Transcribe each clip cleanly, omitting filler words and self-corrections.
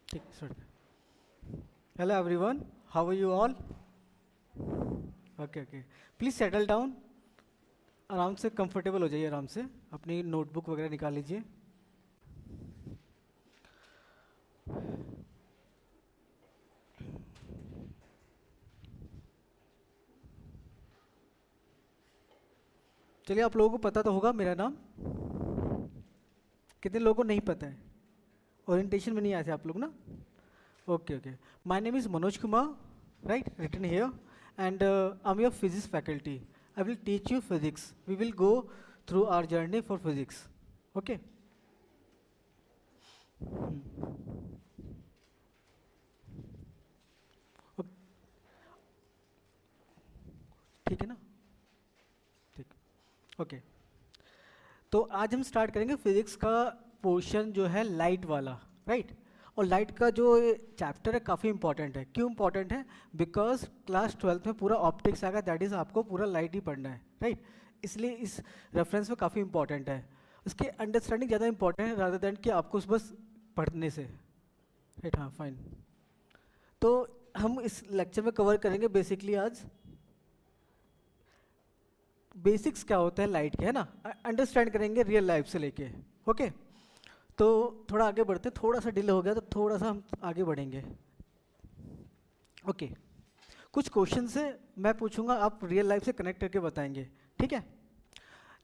ठीक sir. Hello everyone, how are you all? Okay okay, please settle down, आराम से comfortable हो जाइए, आराम से अपनी नोटबुक वगैरह निकाल लीजिए। चलिए, आप लोगों को पता तो होगा मेरा नाम, कितने लोगों को नहीं पता है? ओरिएंटेशन में नहीं आए थे आप लोग ना? Okay okay, my name is Manoj Kumar, right, written here, and I'm your physics faculty. I will teach you physics. We will go through our journey for physics. Okay? ठीक है ना? ठीक, ओके। तो आज हम स्टार्ट करेंगे फिजिक्स का पोर्शन जो है लाइट वाला, राइट? और लाइट का जो चैप्टर है काफ़ी इंपॉर्टेंट है। क्यों इंपॉर्टेंट है? बिकॉज क्लास 12th में पूरा ऑप्टिक्स आएगा, दैट इज़ आपको पूरा लाइट ही पढ़ना है, राइट? इसलिए इस रेफरेंस में काफ़ी इंपॉर्टेंट है। उसके अंडरस्टैंडिंग ज़्यादा इंपॉर्टेंट है रादर दैन कि आपको बस पढ़ने से, राइट? हाँ, फाइन। तो हम इस लेक्चर में कवर करेंगे बेसिकली आज बेसिक्स क्या होता है लाइट के, है ना? अंडरस्टैंड करेंगे रियल लाइफ से लेके, ओके? तो थोड़ा आगे बढ़ते, थोड़ा सा डिले हो गया तो थोड़ा सा हम आगे बढ़ेंगे, ओके? कुछ क्वेश्चन से मैं पूछूंगा, आप रियल लाइफ से कनेक्ट करके बताएंगे, ठीक है?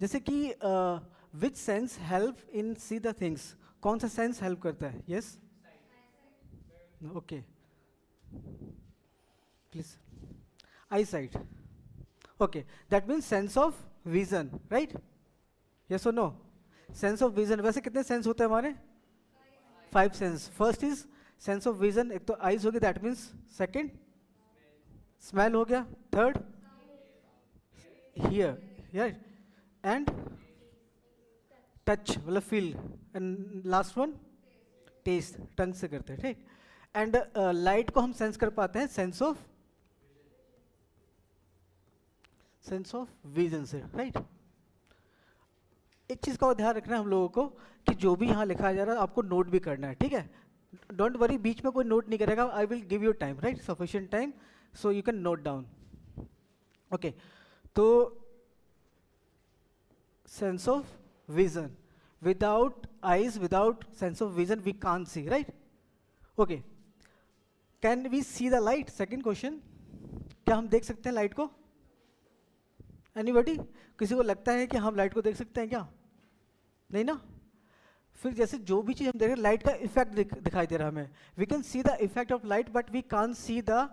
जैसे कि which sense help in see the things, कौन सा सेंस हेल्प करता है? Yes, okay, please. I sight, okay, that means sense of vision, right? Yes और नो? सेंस ऑफ विजन, वैसे कितने सेंस होते हैं हमारे? 5 sense. First is sense of vision, एक तो आईज हो गया, दैट मीन्स सेकेंड स्मेल हो गया, थर्ड हियर, एंड टच मतलब feel, and last one taste, tongue से करते हैं, ठीक? एंड लाइट को हम सेंस कर पाते हैं सेंस ऑफ विजन से, राइट? एक चीज़ का ध्यान रखना है हम लोगों को कि जो भी यहाँ लिखा जा रहा है आपको नोट भी करना है, ठीक है? डोंट वरी, बीच में कोई नोट नहीं करेगा, I will give you time, right? Sufficient time so you can note down, okay? तो sense of vision, without eyes, without sense of vision we can't see, right? Okay, can we see the light? Second question, क्या हम देख सकते हैं light को? Anybody? किसी को लगता है कि हम लाइट को देख सकते हैं क्या? नहीं ना? फिर जैसे जो भी चीज़ हम देख रहे हैं, लाइट का इफेक्ट दिखाई दे रहा है हमें। We can see the effect of light but we can't see the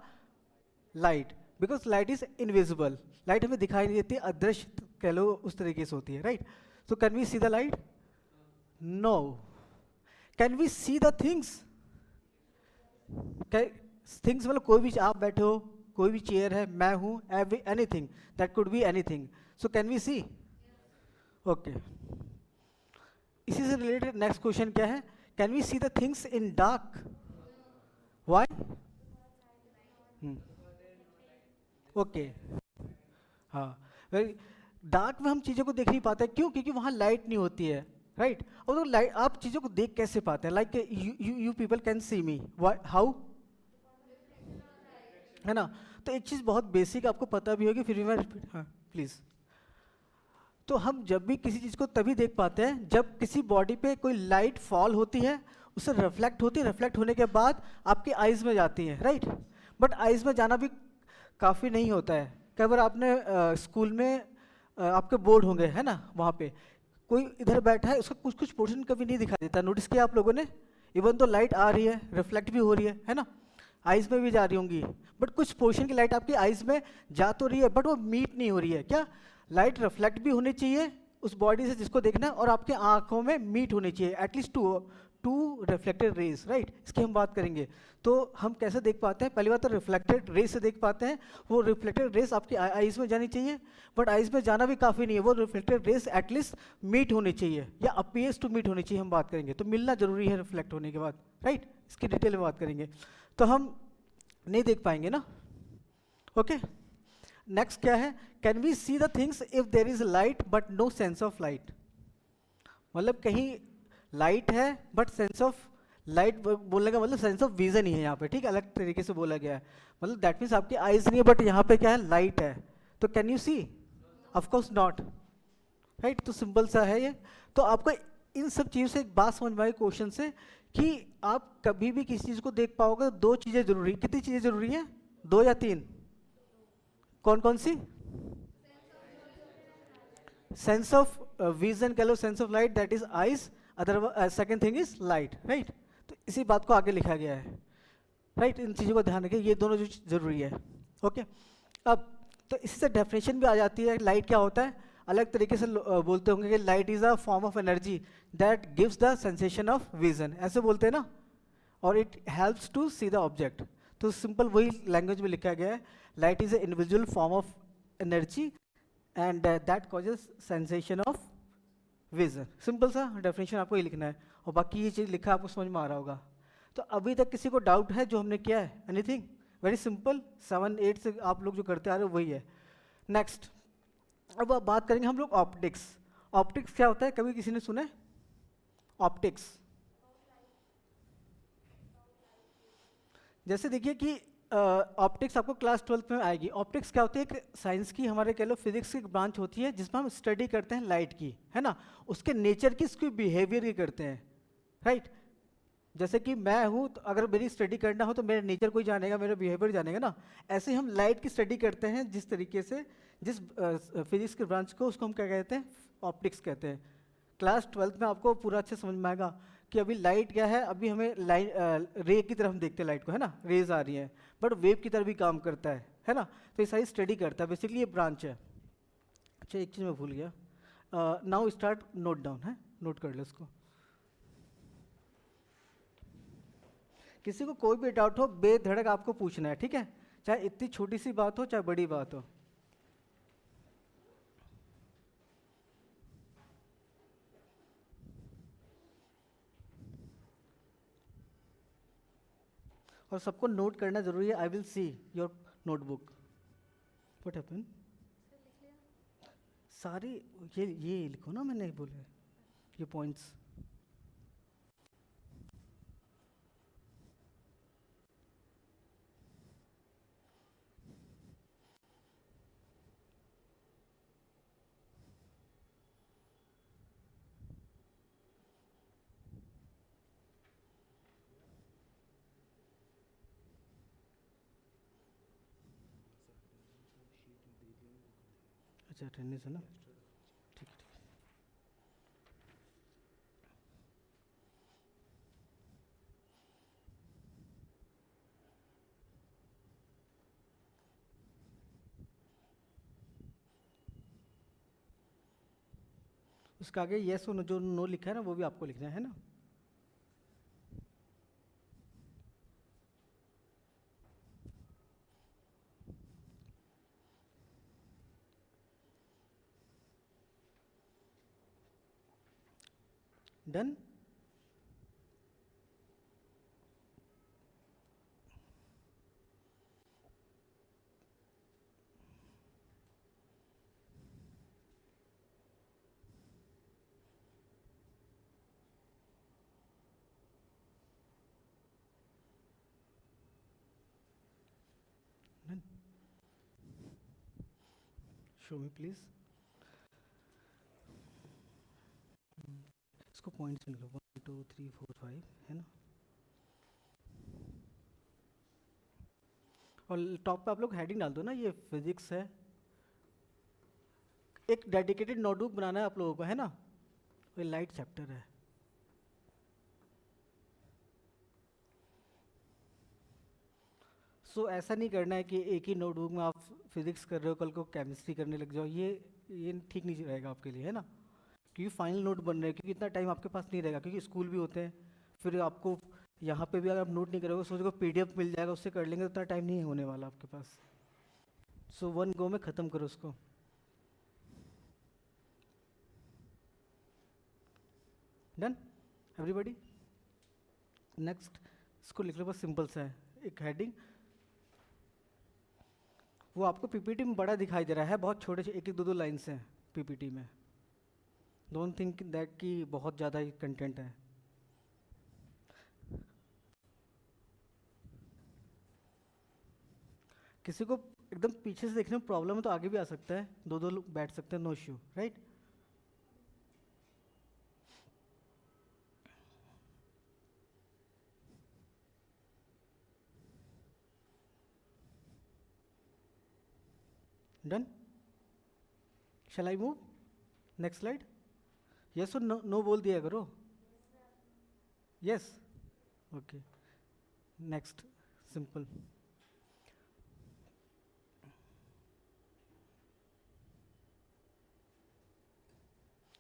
light because light is invisible. Light हमें दिखाई नहीं देती, अदृश्य कह लो, उस तरीके से होती है, right? So can we see the light? No. Can we see the things? Things मतलब कोई भी, आप बैठे हो, कोई भी चेयर है, मैं हूँ, anything, that could be anything. So can we see? Okay, इसी से रिलेटेड नेक्स्ट क्वेश्चन क्या है? Can we see the things in dark? Why? Okay, हाँ, डार्क में हम चीज़ों को देख नहीं पाते, क्यों? क्योंकि वहाँ लाइट नहीं होती है, राइट? और तो लाइट, आप चीज़ों को देख कैसे पाते हैं? Like you people can see me, how? है ना? तो एक चीज़ बहुत बेसिक आपको पता भी होगी, फिर भी मैं हाँ प्लीज़। तो हम जब भी किसी चीज़ को तभी देख पाते हैं जब किसी बॉडी पे कोई लाइट फॉल होती है, उससे रिफ्लेक्ट होती है, रिफ्लेक्ट होने के बाद आपकी आइज़ में जाती है, राइट? बट आइज़ में जाना भी काफ़ी नहीं होता है। कई बार आपने स्कूल में आपके बोर्ड होंगे, है ना? वहाँ पे कोई इधर बैठा है, उसका कुछ कुछ पोर्शन कभी नहीं दिखाई देता, नोटिस किया आप लोगों ने? इवन तो लाइट आ रही है, रिफ्लेक्ट भी हो रही है ना? आइज़ में भी जा रही होंगी, बट कुछ पोर्शन की लाइट आपकी आइज़ में जा तो रही है बट वो मीट नहीं हो रही है। क्या? लाइट रिफ्लेक्ट भी होनी चाहिए उस बॉडी से जिसको देखना है, और आपके आंखों में मीट होनी चाहिए, at least to reflected raise, right? इसकी हम बात करेंगे। तो हम कैसे देख पाते हैं? पहली बात तो रिफ्लेक्टेड रेज से देख पाते हैं। वो रिफ्लेक्टेड रेज आपकी आइज़ में जानी चाहिए, बट आइज़ में जाना भी काफ़ी नहीं है, वो रिफ्लेक्टेड रेज एटलीस्ट मीट होनी चाहिए या अपीयर्स टू मीट होनी चाहिए, हम बात करेंगे। तो मिलना जरूरी है रिफ्लेक्ट होने के बाद, राइट? इसकी डिटेल में बात करेंगे, तो हम नहीं देख पाएंगे ना, ओके? नेक्स्ट क्या है? Can we see the things if there is light but no sense of light? मतलब कहीं लाइट है बट सेंस ऑफ लाइट बोलने का मतलब सेंस ऑफ विजन ही है यहाँ पे, ठीक है, अलग तरीके से बोला गया है। मतलब दैट मीन्स आपकी आइज नहीं है बट यहाँ पे क्या है, लाइट है। तो can you see? Of course not, right. तो सिंपल सा है ये। तो आपको इन सब चीज़ों से एक बात समझ में आई क्वेश्चन से कि आप कभी भी किसी चीज़ को देख पाओगे तो दो चीज़ें जरूरी, कितनी चीज़ें जरूरी हैं, दो या तीन? कौन कौन सी? सेंस ऑफ विजन कह लो, sense of light that is eyes, other second thing is light, right. तो इसी बात को आगे लिखा गया है, राइट। इन चीज़ों को ध्यान रखिए, ये दोनों जो जरूरी है, ओके। अब तो इसी से डेफिनेशन भी आ जाती है, लाइट क्या होता है। अलग तरीके से बोलते होंगे कि light is a form of energy that gives the sensation of vision, ऐसे बोलते हैं ना, और it helps to see the object. तो सिंपल वही लैंग्वेज में लिखा गया है, light is a individual form of energy and that causes sensation of vision. Simple सा डेफिनेशन आपको ये लिखना है, और बाकी ये चीज़ लिखा आपको समझ में आ रहा होगा। तो अभी तक किसी को डाउट है जो हमने किया है? एनीथिंग? वेरी सिंपल, 7-8 से आप लोग जो करते आ रहे हो वही है। नेक्स्ट, अब बात करेंगे हम लोग ऑप्टिक्स। ऑप्टिक्स क्या होता है, कभी किसी ने सुना है ऑप्टिक्स? जैसे देखिए कि ऑप्टिक्स आपको क्लास 12th में आएगी। ऑप्टिक्स क्या होती है, एक साइंस की, हमारे कह लो फिजिक्स की एक ब्रांच होती है जिसमें हम स्टडी करते हैं लाइट की, है ना, उसके नेचर की, उसके बिहेवियर की करते हैं, राइट। जैसे कि मैं हूँ, तो अगर मेरी स्टडी करना हो तो मेरा नेचर कोई जानेगा, मेरा बिहेवियर जानेगा ना। ऐसे ही हम लाइट की स्टडी करते हैं, जिस तरीके से, जिस फिजिक्स के ब्रांच को, उसको हम क्या कहते हैं, ऑप्टिक्स कहते हैं। क्लास 12th में आपको पूरा अच्छे समझ में आएगा कि अभी लाइट क्या है। अभी हमें रे की तरफ हम देखते हैं लाइट को, है ना, रेज आ रही हैं, बट वेव की तरह भी काम करता है ना। तो ये सारी स्टडी करता है, बेसिकली ये ब्रांच है। अच्छा, एक चीज़ मैं भूल गया, नाउ स्टार्ट नोट डाउन, है, नोट कर लो इसको। किसी को कोई भी डाउट हो बेधड़क आपको पूछना है, ठीक है, चाहे इतनी छोटी सी बात हो चाहे बड़ी बात हो। और सबको नोट करना जरूरी है। I will see your notebook. What happen? सारे ये लिखो ना, मैंने बोले ये पॉइंट्स। अच्छा, अटेंडेंस है ना, ठीक है, ठीक है। उसका आगे यस जो नो लिखा है ना, वो भी आपको लिखना है ना। डन। Show me please. इसको पॉइंट्स में लिखो, 1 2 3 4 5, है ना। और टॉप पे आप लोग हेडिंग डाल दो ना, ये फिजिक्स है। एक डेडिकेटेड नोटबुक बनाना है आप लोगों को, है ना, ये लाइट चैप्टर है। सो ऐसा नहीं करना है कि एक ही नोटबुक में आप फिजिक्स कर रहे हो, कल को केमिस्ट्री करने लग जाओ, ये ठीक नहीं रहेगा आपके लिए, है ना। क्योंकि फाइनल नोट बन रहे हैं, क्योंकि इतना टाइम आपके पास नहीं रहेगा, क्योंकि स्कूल भी होते हैं। फिर आपको यहाँ पे भी अगर आप नोट नहीं करोगे, सोचो पीडीएफ मिल जाएगा, उससे कर लेंगे, उतना टाइम नहीं होने वाला आपके पास। सो 1 गो में ख़त्म करो उसको। Done everybody. नेक्स्ट, इसको लिख लो, बस सिंपल सा है, एक हेडिंग। वो आपको पीपीटी में बड़ा दिखाई दे रहा है, बहुत छोटे एक एक 2 लाइन्स हैं पीपीटी में। डोंट थिंक दैट कि बहुत ज़्यादा कंटेंट है। किसी को एकदम पीछे से देखने में प्रॉब्लम है तो आगे भी आ सकता है, दो दो लोग बैठ सकते हैं, no issue, right. Done. Shall I move next slide? Yes और नो, नो बोल दिया करो। Yes, okay, next, simple.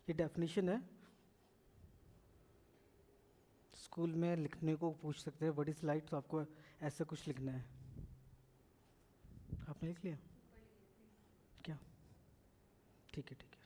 ये डेफिनेशन है, स्कूल में लिखने को पूछ सकते हैं व्हाट इज लाइट, तो आपको ऐसा कुछ लिखना है। आपने लिख लिया क्या? ठीक है, ठीक है।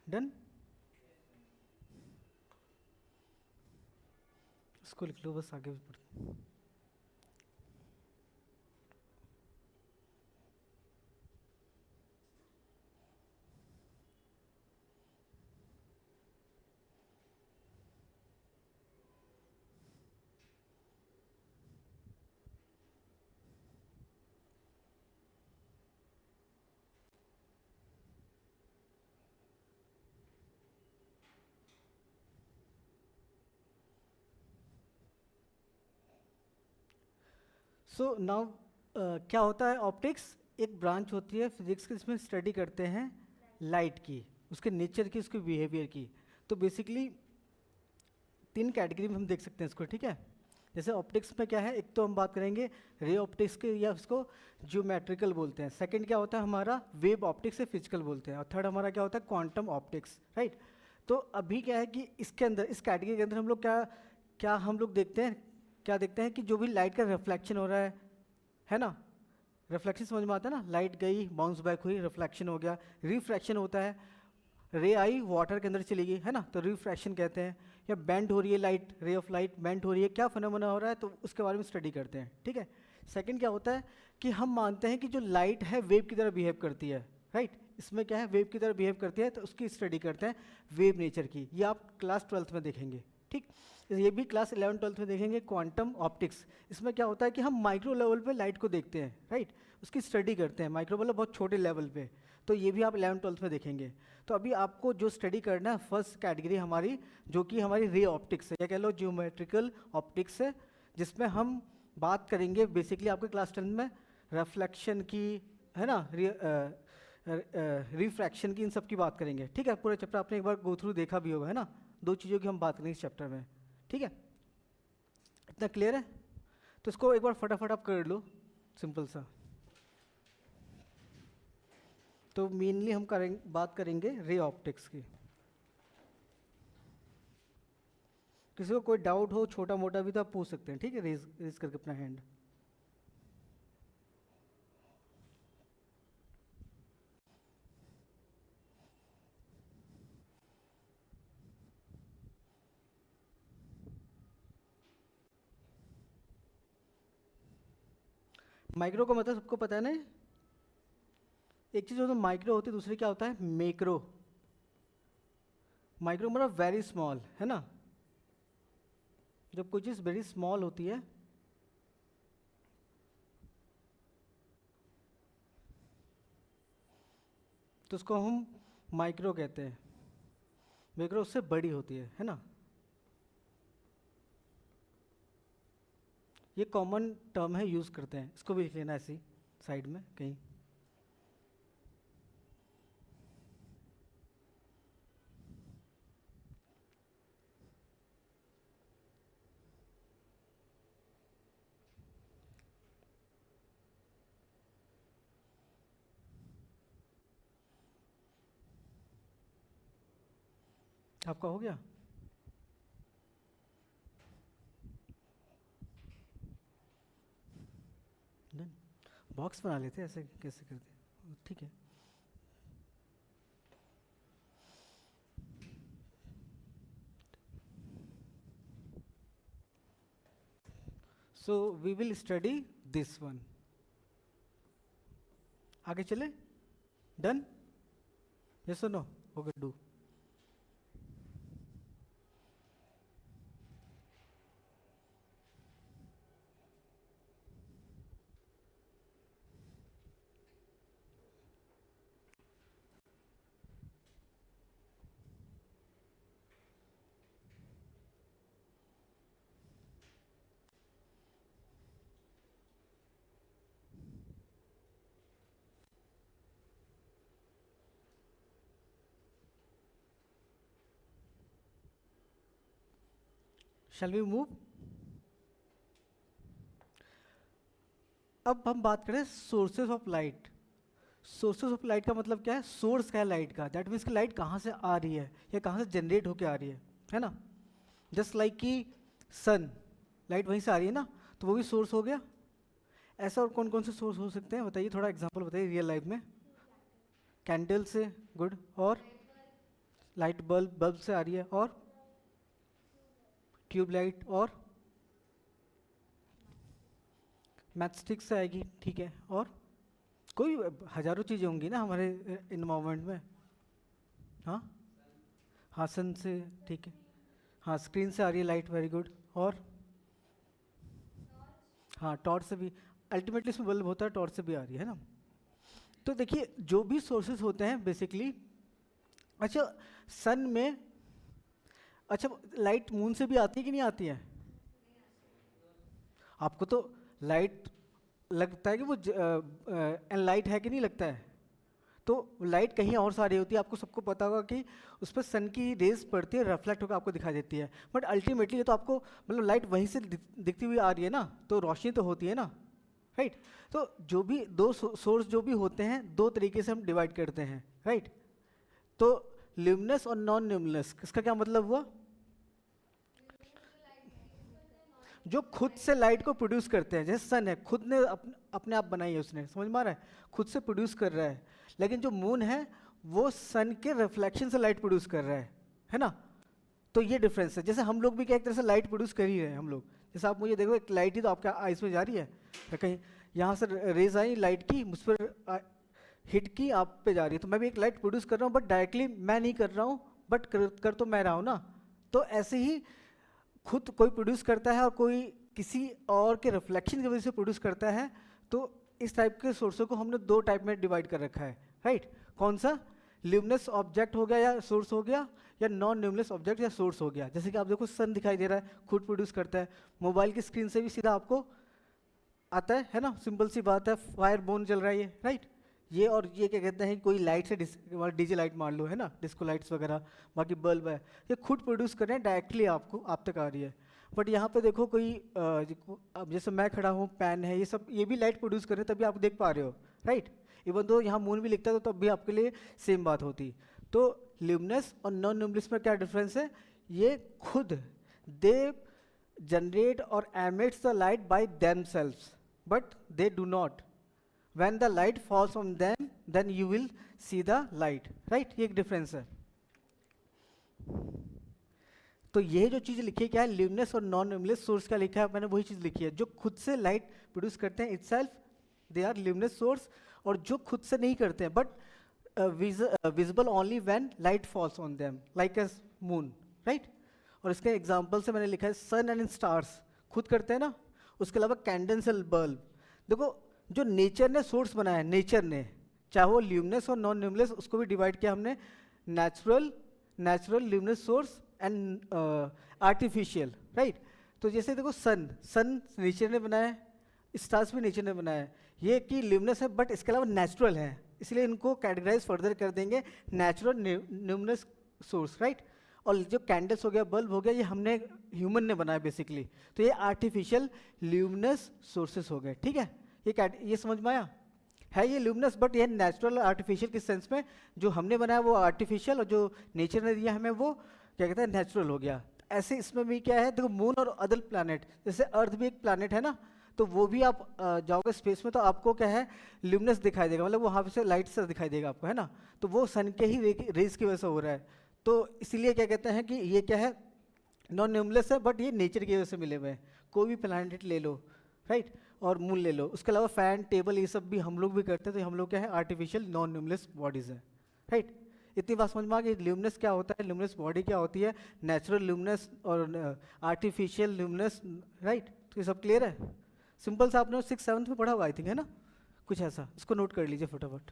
डन। इसको लिख लो बस, आगे बढ़। सो नाउ क्या होता है ऑप्टिक्स? एक ब्रांच होती है फिजिक्स की, इसमें स्टडी करते हैं लाइट की, उसके नेचर की, उसके बिहेवियर की। तो बेसिकली तीन कैटेगरी में हम देख सकते हैं इसको, ठीक है। जैसे ऑप्टिक्स में क्या है, एक तो हम बात करेंगे रे ऑप्टिक्स के, या उसको ज्योमेट्रिकल बोलते हैं। सेकंड क्या होता है हमारा, वेव ऑप्टिक्स से फिजिकल बोलते हैं। और थर्ड हमारा क्या होता है, क्वांटम ऑप्टिक्स, राइट। तो अभी क्या है कि इसके अंदर, इस कैटेगरी के अंदर हम लोग क्या क्या हम लोग देखते हैं, क्या देखते हैं कि जो भी लाइट का रिफ्लेक्शन हो रहा है ना, रिफ्लेक्शन समझ में आता है ना, लाइट गई, बाउंस बैक हुई, रिफ्लेक्शन हो गया। रिफ्रैक्शन होता है, रे आई वाटर के अंदर चली गई, है ना, तो रिफ्रैक्शन कहते हैं। या बेंड हो रही है light, ray of light bend हो रही है, क्या फिनोमेना हो रहा है, तो उसके बारे में स्टडी करते हैं, ठीक है। सेकंड क्या होता है कि हम मानते हैं कि जो लाइट है वेव की तरह बिहेव करती है, राइट। इसमें क्या है, वेव की तरह बिहेव करती है, तो उसकी स्टडी करते हैं वेव नेचर की। ये आप क्लास 12th में देखेंगे, ठीक। ये भी क्लास 11th-12th में देखेंगे, क्वांटम ऑप्टिक्स। इसमें क्या होता है कि हम माइक्रो लेवल पे लाइट को देखते हैं, राइट, उसकी स्टडी करते हैं। माइक्रो मतलब बहुत छोटे लेवल पे, तो ये भी आप 11th-12th में देखेंगे। तो अभी आपको जो स्टडी करना है, फर्स्ट कैटेगरी हमारी, जो कि हमारी रे ऑप्टिक्स है, या कह लो ज्योमेट्रिकल ऑप्टिक्स है, जिसमें हम बात करेंगे बेसिकली आपके क्लास 10 में रिफ्लेक्शन की, है ना, रिफ्रैक्शन की, इन सब की बात करेंगे, ठीक है। पूरा चैप्टर आपने एक बार गो थ्रू देखा भी होगा, है ना। दो चीज़ों की हम बात करेंगे इस चैप्टर में, ठीक है। इतना क्लियर है? तो इसको एक बार फटाफट आप कर लो, सिंपल सा। तो मेनली हम बात करेंगे रे ऑप्टिक्स की। किसी को कोई डाउट हो छोटा मोटा भी तो आप पूछ सकते हैं, ठीक है, रेज रेज करके अपना हैंड। माइक्रो का मतलब सबको पता है ना? एक चीज़ होता है माइक्रो होती है, दूसरी क्या होता है मैक्रो। माइक्रो मतलब वेरी स्मॉल, है ना। जब कोई चीज़ वेरी स्मॉल होती है तो उसको हम माइक्रो कहते हैं। मैक्रो उससे बड़ी होती है ना। ये कॉमन टर्म है, यूज़ करते हैं, इसको भी लिख लेना ऐसी साइड में कहीं। आपका हो गया? बॉक्स बना लेते, ऐसे कैसे करते? ठीक है। So we will study this one. आगे चले? डन? यस और no? Okay, do. Shall we move? अब हम बात करें sources of light. Sources of light का मतलब क्या है? सोर्स क्या है लाइट का, दैट मीन्स कि लाइट कहाँ से आ रही है या कहाँ से जनरेट होकर आ रही है ना? जस्ट लाइक कि सन, लाइट वहीं से आ रही है ना, तो वो भी सोर्स हो गया। ऐसा और कौन कौन से सोर्स हो सकते हैं बताइए, थोड़ा एग्जांपल बताइए रियल लाइफ में। कैंडल से, गुड। और लाइट बल्ब से आ रही है, और ट्यूबलाइट, और मैचस्टिक से आएगी, ठीक है। और कोई हजारों चीज़ें होंगी ना हमारे इन्वायरमेंट में। हाँ हाँ, सन से, ठीक है। हाँ, स्क्रीन से आ रही है लाइट, वेरी गुड। और हाँ, टॉर्च से भी, अल्टीमेटली इसमें बल्ब होता है, टॉर्च से भी आ रही है ना। तो देखिए जो भी सोर्सेज होते हैं बेसिकली, अच्छा सन में, अच्छा लाइट मून से भी आती है कि नहीं आती है? आपको तो लाइट लगता है कि वो लाइट है कि नहीं लगता है? तो लाइट कहीं और से आ रही होती है, आपको सबको पता होगा कि उस पर सन की रेज पड़ती है, रिफ्लेक्ट होकर आपको दिखाई देती है। बट अल्टीमेटली ये तो आपको मतलब लाइट वहीं से दिखती हुई आ रही है ना, तो रोशनी तो होती है ना, राइट? तो जो भी दो सोर्स जो भी होते हैं, दो तरीके से हम डिवाइड करते हैं, राइट? तो ल्यूमिनस और नॉन ल्यूमिनस, इसका क्या मतलब हुआ? जो खुद से लाइट को प्रोड्यूस करते हैं, जैसे सन है, खुद ने अपने आप बनाई है उसने, समझ में आ रहा है? खुद से प्रोड्यूस कर रहा है। लेकिन जो मून है वो सन के रिफ्लेक्शन से लाइट प्रोड्यूस कर रहा है ना? तो ये डिफरेंस है। जैसे हम लोग भी क्या एक तरह से लाइट प्रोड्यूस कर ही रहे हैं हम लोग। जैसे आप मुझे देखो, एक लाइट ही तो आपके आइस में जा रही है, या कहीं यहाँ से रेज आई लाइट की, मुझ पर हिट की, आप पे जा रही है, तो मैं भी एक लाइट प्रोड्यूस कर रहा हूँ, बट डायरेक्टली मैं नहीं कर रहा हूँ, बट कर तो मैं रहा हूँ ना। तो ऐसे ही खुद कोई प्रोड्यूस करता है और कोई किसी और के रिफ्लेक्शन की वजह से प्रोड्यूस करता है। तो इस टाइप के सोर्सों को हमने दो टाइप में डिवाइड कर रखा है, राइट? कौन सा? ल्यूमिनस ऑब्जेक्ट हो गया या सोर्स हो गया, या नॉन ल्यूमिनस ऑब्जेक्ट या सोर्स हो गया। जैसे कि आप देखो सन दिखाई दे रहा है, खुद प्रोड्यूस करता है। मोबाइल की स्क्रीन से भी सीधा आपको आता है ना, सिंपल सी बात है, फायर बोन जल रहा है ये, राइट? ये और ये क्या कहते हैं, कोई लाइट से डीजे लाइट मान लो, है ना, डिस्को लाइट्स वगैरह, बाकी बल्ब है, ये खुद प्रोड्यूस कर रहे हैं, डायरेक्टली आपको आप तक आ रही है। बट यहाँ पे देखो कोई अब जैसे मैं खड़ा हूँ, पेन है, ये सब ये भी लाइट प्रोड्यूस कर रहे हैं, तभी आप देख पा रहे हो, राइट? इवन दो यहाँ मून भी लिखता है तो तब भी आपके लिए सेम बात होती। तो ल्यूमिनस और नॉन ल्यूमिनस में क्या डिफरेंस है? ये खुद दे जनरेट और emits the light by themselves, but they do not. When the light falls on them, then you will see the light, right? ये एक डिफरेंस है। तो ये जो चीज़ लिखी है क्या है, ल्यूमिनस और नॉन ल्यूमिनस सोर्स क्या लिखा है, मैंने वही चीज़ लिखी है। जो खुद से लाइट प्रोड्यूस करते हैं itself they are luminous source, और जो खुद से नहीं करते हैं but visible only when light falls on them, like as moon, right? और इसके एग्जांपल से मैंने लिखा है सन एंड स्टार्स, खुद करते हैं ना। उसके अलावा कैंडल्स एंड बल्ब, देखो जो नेचर ने सोर्स बनाया है, नेचर ने, चाहे वो ल्यूमिनस और नॉन ल्यूमिनस, उसको भी डिवाइड किया हमने, natural luminous source and artificial, right? तो जैसे देखो सन नेचर ने बनाया है, स्टार्स भी नेचर ने बनाया है, ये कि ल्यूमिनस है बट इसके अलावा नेचुरल है, इसलिए इनको कैटेगराइज फर्दर कर देंगे नेचुरल ल्यूमिनस सोर्स, राइट? और जो कैंडल्स हो गया, बल्ब हो गया, ये हमने ह्यूमन ने बनाया बेसिकली, तो ये आर्टिफिशियल ल्यूमिनस सोर्सेस हो गए, ठीक है? ये समझ में आया? है ये ल्यूमिनस बट ये नेचुरल आर्टिफिशियल किस सेंस में, जो हमने बनाया वो आर्टिफिशियल और जो नेचर ने दिया हमें वो क्या कहते हैं नेचुरल हो गया। ऐसे इसमें भी क्या है, देखो मून और अदर प्लैनेट, जैसे अर्थ भी एक प्लैनेट है ना, तो वो भी आप जाओगे स्पेस में तो आपको क्या है ल्यूमिनस दिखाई देगा, मतलब वहाँ से लाइट से दिखाई देगा आपको, है ना। तो वो सन के ही रेज की वजह से हो रहा है। तो इसीलिए क्या कहते हैं कि ये क्या है नॉन न्यूमलेस है, बट ये नेचर की वजह से मिले हुए हैं। कोई भी प्लैनेट ले लो, राइट, और मून ले लो, उसके अलावा फैन टेबल ये सब भी हम लोग भी करते हैं, तो हम लोग क्या है आर्टिफिशियल नॉन न्यूमलेस बॉडीज़ है, राइट। इतनी बात समझ में आ गई। ल्यूमिनस क्या होता है, ल्यूमिनस बॉडी क्या होती है, नेचुरल ल्यूमिनस और आर्टिफिशियल ल्यूमिनस, राइट। तो ये सब क्लियर है, सिंपल सा आपने 6th-7th में पढ़ा हुआ आई थिंक, है ना, कुछ ऐसा। इसको नोट कर लीजिए फटाफट।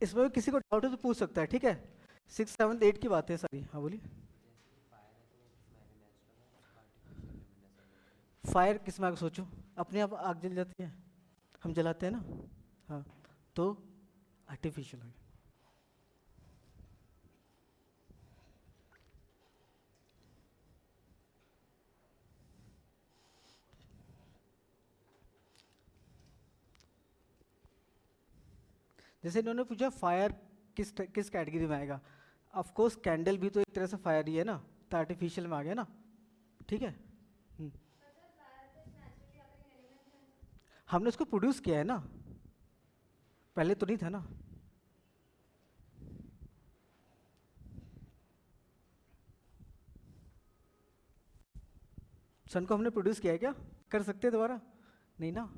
इसमें भी किसी को डाउट है तो पूछ सकता है, ठीक है। 6th 7th 8 की बात है सारी। हाँ बोलिए। फायर किस में आग, सोचो अपने आप आग जल जाती है, हम जलाते हैं ना, हाँ, तो आर्टिफिशियल है। जैसे इन्होंने पूछा फायर किस किस कैटेगरी में आएगा, ऑफ कोर्स कैंडल भी तो एक तरह से फायर ही है ना, तो आर्टिफिशियल में आ गया ना, ठीक है। हमने उसको प्रोड्यूस किया है ना, पहले तो नहीं था ना। सन को हमने प्रोड्यूस किया है क्या, कर सकते हैं दोबारा, नहीं ना।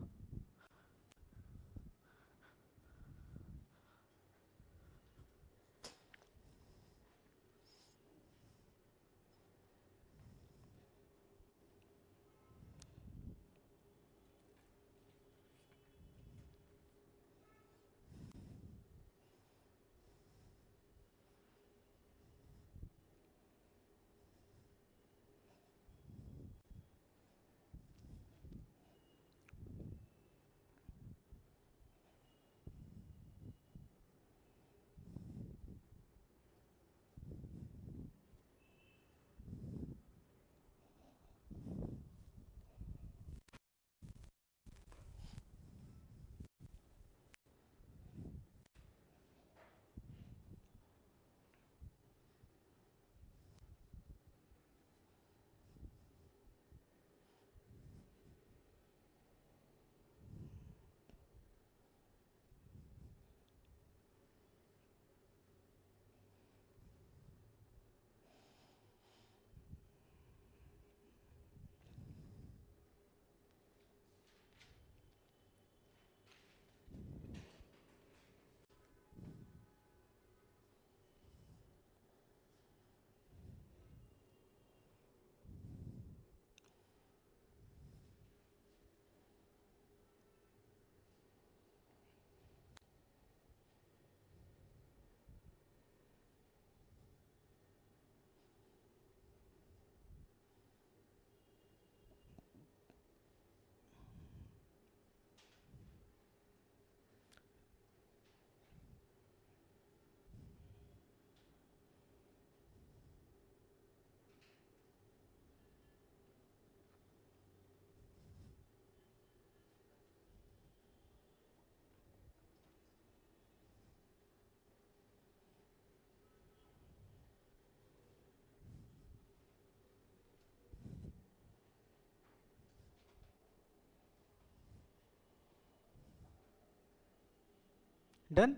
डन।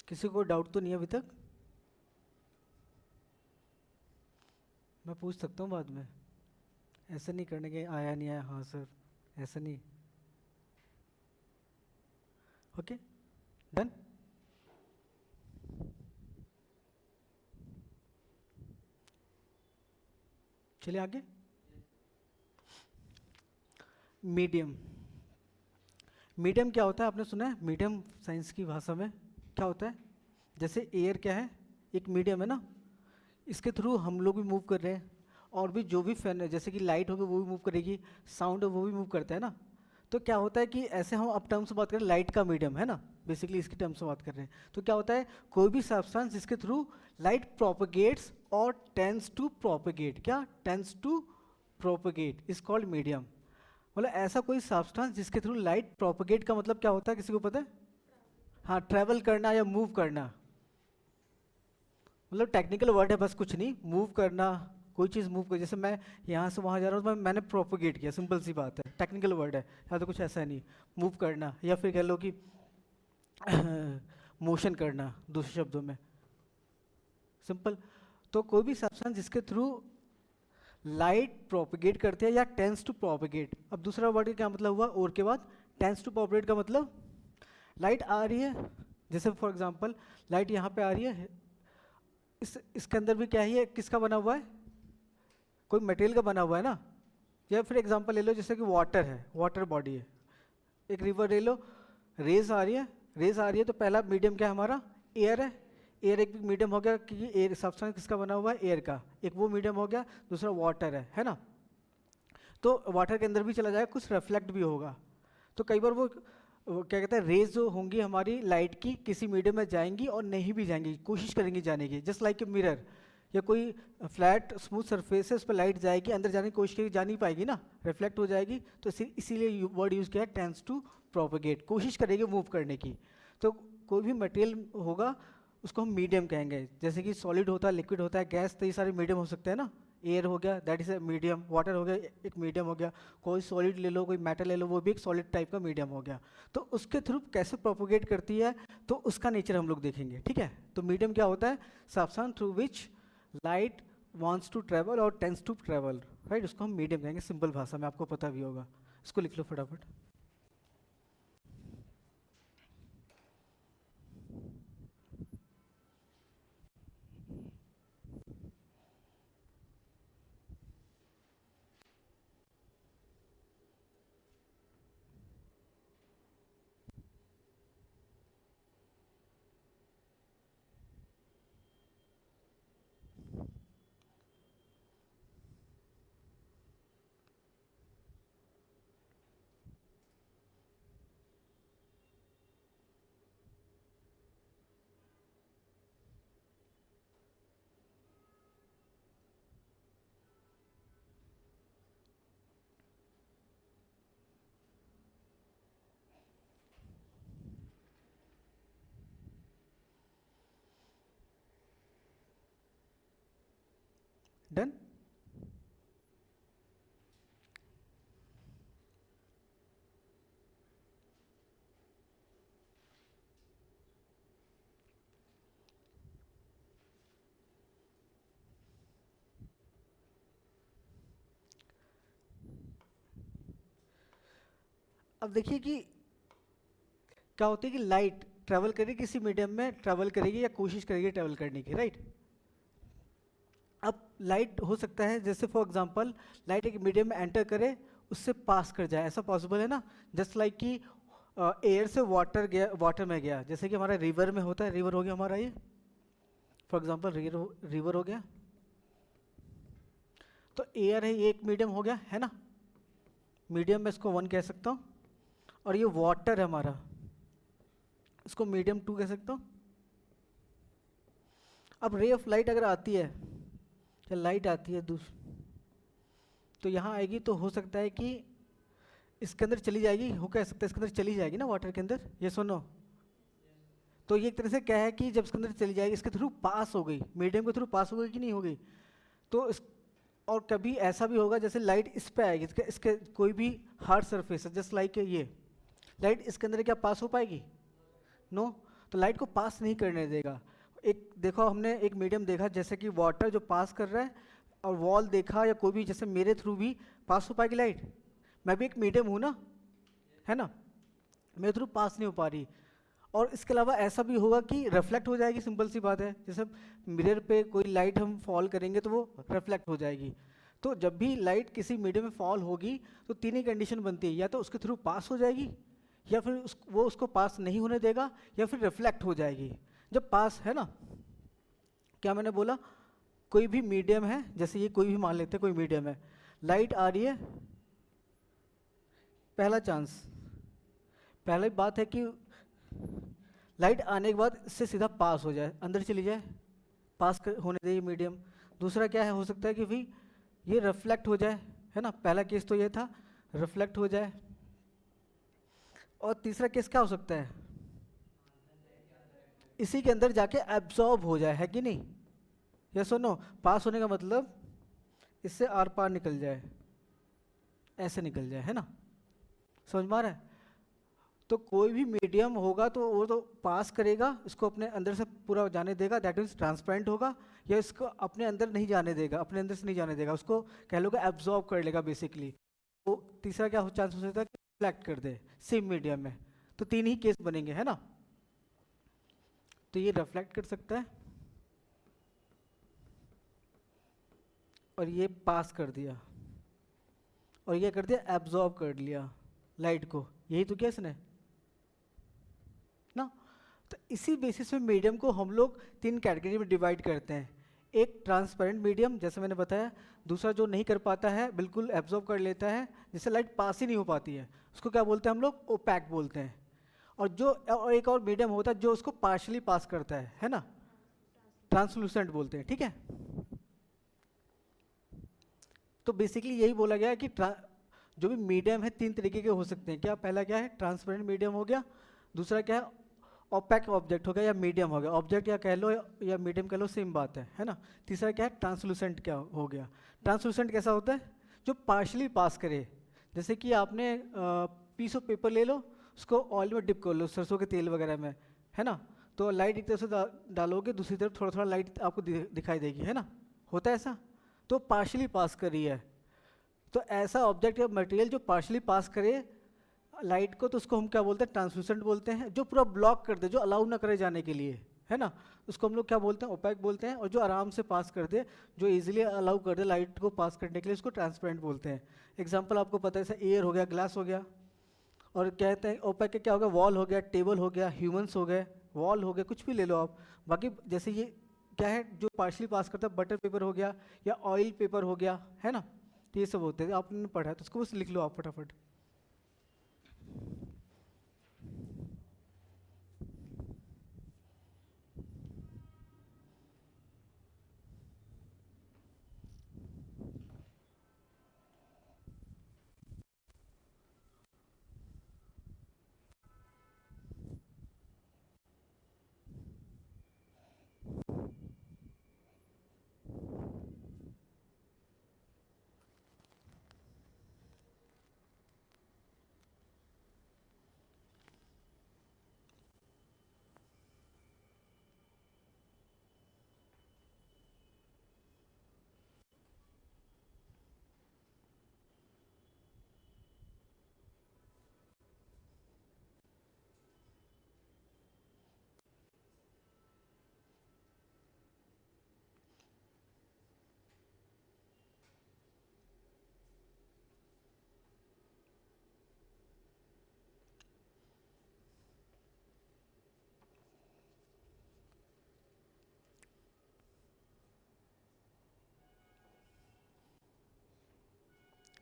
किसी को डाउट तो नहीं है अभी तक, मैं पूछ सकता हूँ बाद में, ऐसा नहीं करने के आया नहीं आया, हाँ सर, ऐसा नहीं। Okay done. चलिए आगे। मीडियम, मीडियम क्या होता है आपने सुना है, मीडियम साइंस की भाषा में क्या होता है, जैसे एयर क्या है एक मीडियम है ना, इसके थ्रू हम लोग भी मूव कर रहे हैं, और भी जो भी फैन है जैसे कि लाइट होगी वो भी मूव करेगी, साउंड है वो भी मूव करता है ना। तो क्या होता है कि ऐसे हम अब टर्म्स से बात करें, लाइट का मीडियम है ना, बेसिकली इसके टर्म्स से बात कर रहे हैं, तो क्या होता है कोई भी सब्सटेंस जिसके थ्रू लाइट प्रोपगेट्स और टेंस टू प्रोपेगेट, क्या tends to propagate is called medium. मतलब ऐसा कोई सब्सटेंस जिसके थ्रू लाइट प्रोपेगेट का मतलब क्या होता है, किसी को पता है? हाँ, ट्रैवल करना या मूव करना, मतलब टेक्निकल वर्ड है, बस कुछ नहीं, मूव करना, कोई चीज़ मूव कर, जैसे मैं यहाँ से वहाँ जा रहा हूँ तो मैंने प्रोपोगेट किया, सिंपल सी बात है, टेक्निकल वर्ड है, या तो कुछ ऐसा नहीं, मूव करना, या फिर कह लो कि मोशन करना दूसरे शब्दों में, सिंपल। तो कोई भी सब्सटेंस जिसके थ्रू लाइट प्रोपेगेट करते हैं या टेंस टू प्रोपेगेट। अब दूसरा वर्ड का क्या मतलब हुआ, और के बाद टेंस टू प्रोपेगेट का मतलब लाइट आ रही है, जैसे फॉर एग्जांपल लाइट यहाँ पे आ रही है, इसके अंदर भी क्या है, किसका बना हुआ है, कोई मटेरियल का बना हुआ है ना। या फिर एग्जांपल ले लो जैसे कि वाटर है, वाटर बॉडी है, एक रिवर ले लो, रेज आ रही है, रेज आ रही है तो पहला मीडियम क्या है हमारा, एयर है, एयर एक मीडियम हो गया, क्योंकि एयर सब्सटेंस किसका बना हुआ है, एयर का, एक वो मीडियम हो गया, दूसरा वाटर है ना। तो वाटर के अंदर भी चला जाएगा, कुछ रिफ्लेक्ट भी होगा, तो कई बार वो क्या कहते हैं, रेज जो होंगी हमारी लाइट की किसी मीडियम में जाएंगी और नहीं भी जाएंगी, कोशिश करेंगी जाने की, जस्ट लाइक ए मिरर या कोई फ्लैट स्मूथ सरफेस है, उस पर लाइट जाएगी, अंदर जाने की कोशिश करेगी, जा नहीं पाएगी ना, रिफ्लेक्ट हो जाएगी, तो इसीलिए वर्ड यूज़ किया है टेंस टू प्रोपेगेट, कोशिश करेगी मूव करने की। तो कोई भी मटेरियल होगा उसको हम मीडियम कहेंगे, जैसे कि सॉलिड होता है, लिक्विड होता है, गैस, तो ये सारे मीडियम हो सकते हैं ना, एयर हो गया that is a medium, water हो गया एक मीडियम हो गया, कोई सॉलिड ले लो, कोई मेटल ले लो, वो भी एक सॉलिड टाइप का मीडियम हो गया। तो उसके थ्रू कैसे प्रोपोगेट करती है तो उसका नेचर हम लोग देखेंगे, ठीक है। तो मीडियम क्या होता है, substance through which light wants to travel और टेंस टू ट्रेवल, राइट, उसको हम मीडियम कहेंगे, सिंपल भाषा में, आपको पता भी होगा, इसको लिख लो फटाफट। डन। अब देखिए कि क्या होती है कि लाइट ट्रैवल करेगी किसी मीडियम में, ट्रैवल करेगी या कोशिश करेगी ट्रैवल करने की, राइट। अब लाइट हो सकता है जैसे फॉर एग्जांपल लाइट एक मीडियम में एंटर करे, उससे पास कर जाए, ऐसा पॉसिबल है ना, जस्ट लाइक कि एयर से वाटर गया, वाटर में गया, जैसे कि हमारा रिवर में होता है, रिवर हो गया हमारा ये फॉर एग्जांपल रिवर हो गया, तो एयर है ये एक मीडियम हो गया, है ना, मीडियम में इसको 1 कह सकता हूँ, और ये वाटर है हमारा, इसको मीडियम 2 कह सकता हूँ। अब रे ऑफ लाइट अगर आती है, या लाइट आती है तो यहाँ आएगी, तो हो सकता है कि इसके अंदर चली जाएगी, हो कह सकता है इसके अंदर चली जाएगी ना, वाटर के अंदर, ये सुनो। तो ये एक तरह से क्या है कि जब इसके अंदर चली जाएगी, इसके थ्रू पास हो गई, मीडियम के थ्रू पास हो गई कि नहीं हो गई, तो इस और कभी ऐसा भी होगा जैसे लाइट इस पे आएगी, इसके कोई भी हार्ड सरफेस है, जस्ट लाइक ये लाइट इसके अंदर क्या पास हो पाएगी, नो, तो लाइट को पास नहीं करने देगा। एक देखो हमने एक मीडियम देखा जैसे कि वाटर जो पास कर रहा है, और वॉल देखा या कोई भी, जैसे मेरे थ्रू भी पास हो पाएगी लाइट, मैं भी एक मीडियम हूँ ना, है ना, मेरे थ्रू पास नहीं हो पा रही। और इसके अलावा ऐसा भी होगा कि रिफ्लेक्ट हो जाएगी, सिंपल सी बात है, जैसे मिरर पे कोई लाइट हम फॉल करेंगे तो वो रिफ्लेक्ट हो जाएगी। तो जब भी लाइट किसी मीडियम में फॉल होगी तो 3 ही कंडीशन बनती है, या तो उसके थ्रू पास हो जाएगी, या फिर वो उसको पास नहीं होने देगा, या फिर रिफ्लेक्ट हो जाएगी। जब पास है ना, क्या मैंने बोला, कोई भी मीडियम है, जैसे ये कोई भी मान लेते हैं कोई मीडियम है, लाइट आ रही है, पहला चांस, पहली बात है कि लाइट आने के बाद इससे सीधा पास हो जाए, अंदर चली जाए, होने दे मीडियम। दूसरा क्या है, हो सकता है कि भाई ये रिफ्लेक्ट हो जाए, है ना, पहला केस तो ये था, रिफ्लेक्ट हो जाए। और तीसरा केस क्या हो सकता है, इसी के अंदर जाके एब्जॉर्ब हो जाए, है कि नहीं? ये सुनो, पास होने का मतलब इससे आर पार निकल जाए, ऐसे निकल जाए, है ना, समझ में आ रहा है? तो कोई भी मीडियम होगा तो वो तो पास करेगा, इसको अपने अंदर से पूरा जाने देगा, दैट मीन्स ट्रांसपेरेंट होगा, या इसको अपने अंदर नहीं जाने देगा, अपने अंदर से नहीं जाने देगा, उसको कह लो कि एब्जॉर्ब कर लेगा बेसिकली। तो तीसरा क्या चांस हो सकता है कि रिफ्लेक्ट कर दे सेम मीडियम में। तो तीन ही केस बनेंगे, है ना। तो ये रिफ्लेक्ट कर सकता है और ये पास कर दिया, और ये कर दिया एब्जॉर्ब कर लिया लाइट को, यही तो केस ने ना। तो इसी बेसिस पे मीडियम को हम लोग तीन कैटेगरी में डिवाइड करते हैं। एक ट्रांसपेरेंट मीडियम, जैसे मैंने बताया, दूसरा जो नहीं कर पाता है, बिल्कुल एब्जॉर्ब कर लेता है, जिससे लाइट पास ही नहीं हो पाती है, उसको क्या बोलते हैं हम लोग, ओपैक बोलते हैं। और एक और मीडियम होता है जो उसको पार्शली पास करता है ना, ट्रांसलूसेंट बोलते हैं, ठीक है। तो बेसिकली यही बोला गया है कि जो भी मीडियम है तीन तरीके के हो सकते हैं। क्या पहला क्या है, ट्रांसपेरेंट मीडियम हो गया, दूसरा क्या है, ओपैक ऑब्जेक्ट हो गया या मीडियम हो गया, ऑब्जेक्ट या कह लो या मीडियम कह लो, सेम बात है ना। तीसरा क्या है, ट्रांसलूसेंट क्या हो गया। ट्रांसलूसेंट कैसा होता है, जो पार्शली पास करे, जैसे कि आपने पीस ऑफ पेपर ले लो, उसको ऑयल में डिप कर लो, सरसों के तेल वगैरह में, है ना, तो लाइट एक तरफ से डालोगे, दूसरी तरफ थोड़ा थोड़ा लाइट आपको दिखाई देगी, है ना, होता है ऐसा। तो पार्शली पास कर रही है, तो ऐसा ऑब्जेक्ट या मटेरियल जो पार्शली पास करे लाइट को, तो उसको हम क्या बोलते हैं, ट्रांसलूसेंट बोलते हैं। जो पूरा ब्लॉक कर दे, जो अलाउ ना करे जाने के लिए, है ना, उसको हम लोग क्या बोलते हैं, ओपैक बोलते हैं। और जो आराम से पास कर दे, जो इजीली अलाउ कर दे लाइट को पास करने के लिए, उसको ट्रांसपेरेंट बोलते हैं। एग्जांपल आपको पता है, जैसे एयर हो गया, ग्लास हो गया। और कहते हैं ओपैक के क्या हो गया, वॉल हो गया, टेबल हो गया, ह्यूमंस हो गए, वॉल हो गया, कुछ भी ले लो आप। बाकी जैसे ये क्या है, जो पार्शली पास करता है, बटर पेपर हो गया या ऑयल पेपर हो गया, है ना, तो ये सब होते हैं। आपने पढ़ा है तो उसको बस लिख लो आप फटाफट।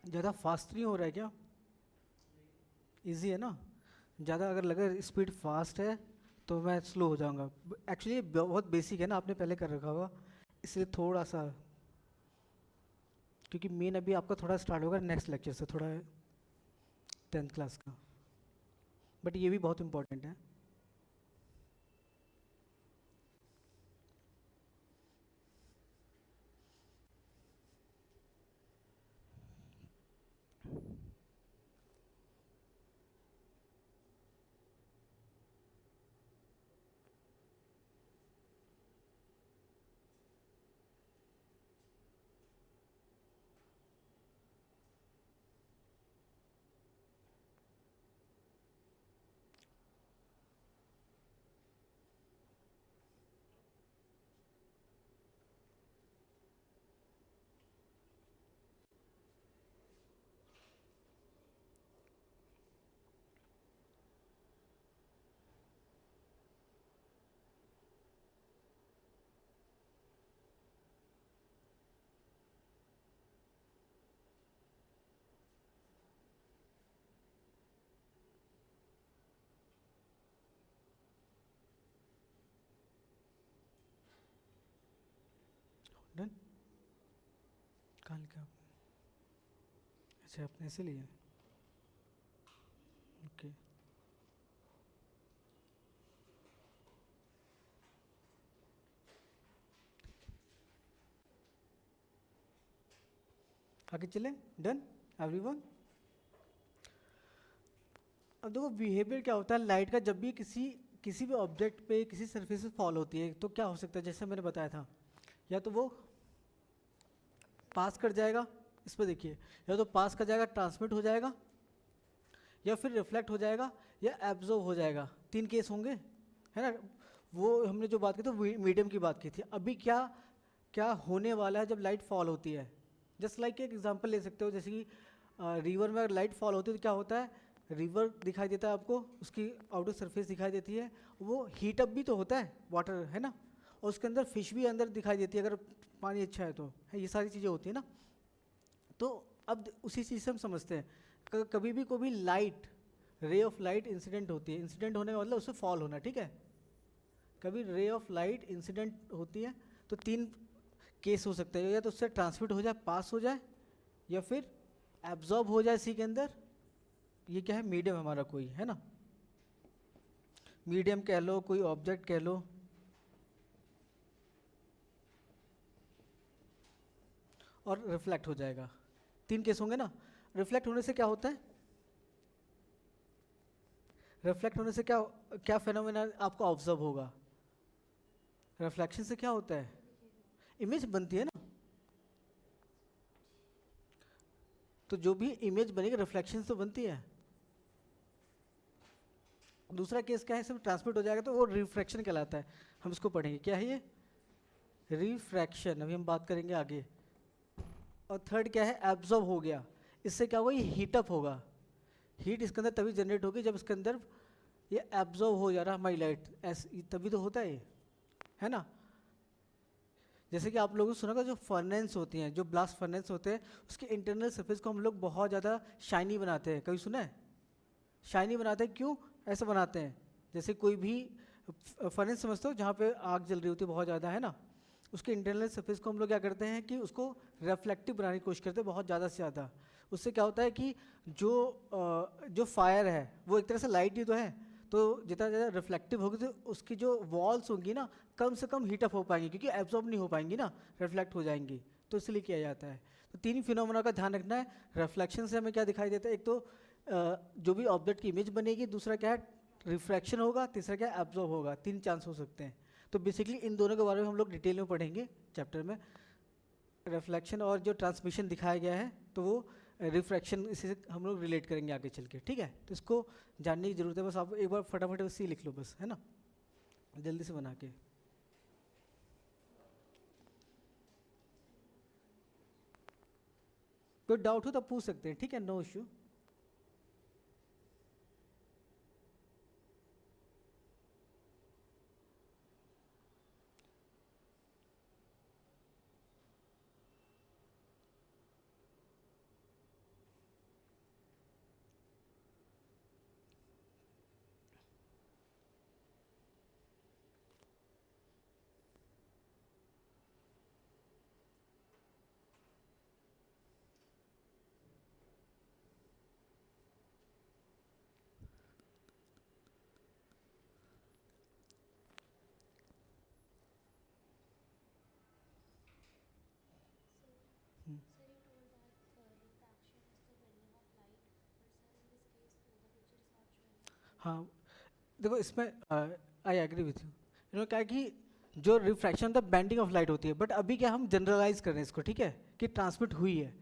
ज़्यादा फास्ट नहीं हो रहा है क्या? इजी है ना। ज़्यादा अगर लगे स्पीड फास्ट है तो मैं स्लो हो जाऊंगा। एक्चुअली बहुत बेसिक है ना, आपने पहले कर रखा होगा, इसलिए थोड़ा सा, क्योंकि मेन अभी आपका थोड़ा स्टार्ट होगा नेक्स्ट लेक्चर से, थोड़ा 10th क्लास का, बट ये भी बहुत इंपॉर्टेंट है। डन। हल्का, अच्छा आपने ऐसे लिया, ओके। आगे चलें, डन एवरीवन। अब देखो बिहेवियर क्या होता है लाइट का, जब भी किसी किसी भी ऑब्जेक्ट पे किसी सरफेस पे फॉल होती है तो क्या हो सकता है, जैसे मैंने बताया था, या तो वो पास कर जाएगा, इस पर देखिए, या तो पास कर जाएगा, ट्रांसमिट हो जाएगा, या फिर रिफ्लेक्ट हो जाएगा, या एब्जॉर्ब हो जाएगा। तीन केस होंगे, है ना। वो हमने जो बात की तो मीडियम की बात की थी। अभी क्या क्या होने वाला है जब लाइट फॉल होती है। जस्ट लाइक एक एग्जांपल ले सकते हो, जैसे कि रिवर में अगर लाइट फॉल होती है तो क्या होता है, रिवर दिखाई देता है आपको, उसकी आउटर सरफेस दिखाई देती है, वो हीट अप भी तो होता है वाटर, है ना, और उसके अंदर फिश भी अंदर दिखाई देती है अगर पानी अच्छा है तो, है, ये सारी चीज़ें होती है ना। तो अब उसी चीज़ से हम समझते हैं, कभी भी कोई भी light, ray of light incident होती है, इंसिडेंट होने का मतलब उससे फॉल होना, ठीक है। कभी रे ऑफ लाइट इंसिडेंट होती है तो तीन केस हो सकते हैं, या तो उससे ट्रांसमिट हो जाए, पास हो जाए, या फिर एब्जॉर्ब हो जाए सी के अंदर। ये क्या है, मीडियम हमारा कोई, है ना, मीडियम कह लो, कोई ऑब्जेक्ट कह लो, और रिफ्लेक्ट हो जाएगा। तीन केस होंगे ना। रिफ्लेक्ट होने से क्या होता है, रिफ्लेक्ट होने से क्या क्या फेनोमेना आपको ऑब्जर्व होगा। रिफ्लेक्शन से क्या होता है, इमेज बनती है ना। तो जो भी इमेज बनेगी रिफ्लेक्शन से बनती है। दूसरा केस क्या है, इसमें ट्रांसमिट हो जाएगा तो वो रिफ्रैक्शन कहलाता है, हम इसको पढ़ेंगे, क्या है ये, रिफ्रैक्शन, अभी हम बात करेंगे आगे। और थर्ड क्या है, एब्जॉर्ब हो गया, इससे क्या होगा, ये हीटअप होगा, हीट इसके अंदर तभी जनरेट होगी जब इसके अंदर ये एब्जॉर्ब हो जा रहा है हमारी लाइट, ऐसे तभी तो होता है ये, है ना। जैसे कि आप लोगों ने सुना होगा जो फर्नेंस होती हैं, जो ब्लास्ट फर्नेंस होते हैं, उसके इंटरनल सरफेस को हम लोग बहुत ज़्यादा शाइनी बनाते हैं, कभी सुना है, शाइनी बनाते हैं, क्यों ऐसा बनाते हैं, जैसे कोई भी फर्नेस समझते हो जहाँ पे आग जल रही होती है बहुत ज़्यादा, है ना, उसके इंटरनल सरफेस को हम लोग क्या करते हैं कि उसको रिफ्लेक्टिव बनाने की कोशिश करते हैं बहुत ज़्यादा से ज़्यादा। उससे क्या होता है कि जो फायर है वो एक तरह से लाइट ही तो है, तो जितना ज़्यादा रिफ्लेक्टिव होगी तो उसकी जो वॉल्स होंगी ना कम से कम हीटअप हो पाएंगी, क्योंकि एब्जॉर्ब नहीं हो पाएंगी ना, रिफ्लेक्ट हो जाएंगी, तो इसलिए किया जाता है। तो तीन फिनोमेना का ध्यान रखना है। रिफ्लेक्शन से हमें क्या दिखाई देता है, एक तो जो भी ऑब्जेक्ट की इमेज बनेगी, दूसरा क्या है रिफ्रैक्शन होगा, तीसरा क्या है एब्जॉर्ब होगा, तीन चांस हो सकते हैं। तो बेसिकली इन दोनों के बारे में हम लोग डिटेल में पढ़ेंगे चैप्टर में। रिफ्लेक्शन और जो ट्रांसमिशन दिखाया गया है तो वो रिफ्रैक्शन, इसी से हम लोग रिलेट करेंगे आगे चल के, ठीक है। तो इसको जानने की जरूरत है, बस आप एक बार फटाफट उसी लिख लो बस, है ना, जल्दी से बना के। कोई डाउट हो तो पूछ सकते हैं, ठीक है, नो इश्यू। हाँ देखो इसमें आई एग्री विथ यू, इन्होंने कहा कि जो refraction the bending of light होती है, बट अभी क्या हम जनरलाइज कर रहे हैं इसको, ठीक है, कि ट्रांसमिट हुई है।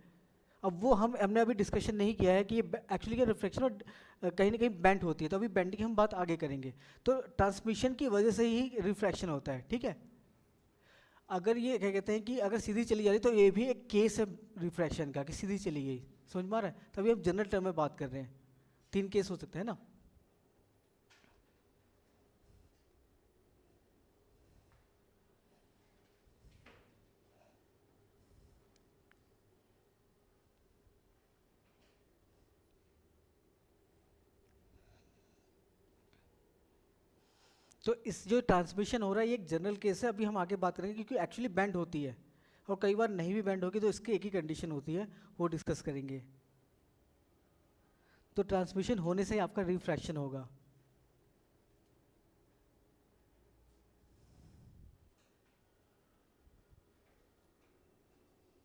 अब वो हमने अभी डिस्कशन नहीं किया है कि एक्चुअली क्या रिफ्लेक्शन और कहीं ना कहीं बेंड होती है, तो अभी बेंडिंग हम बात आगे करेंगे। तो ट्रांसमिशन की वजह से ही रिफ्रैक्शन होता है, ठीक है। अगर ये क्या कहते हैं कि अगर सीधी चली जा रही तो ये भी एक केस है रिफ्रैक्शन का, कि सीधी चली गई, समझ में आ रहा है, तभी हम जनरल टर्म में बात कर रहे हैं, तीन केस हो सकते हैं ना। तो इस जो ट्रांसमिशन हो रहा है ये एक जनरल केस है, अभी हम आगे बात करेंगे, क्योंकि एक्चुअली बेंड होती है, और कई बार नहीं भी बेंड होगी तो इसकी एक ही कंडीशन होती है, वो डिस्कस करेंगे। तो ट्रांसमिशन होने से ही आपका रिफ्रैक्शन होगा।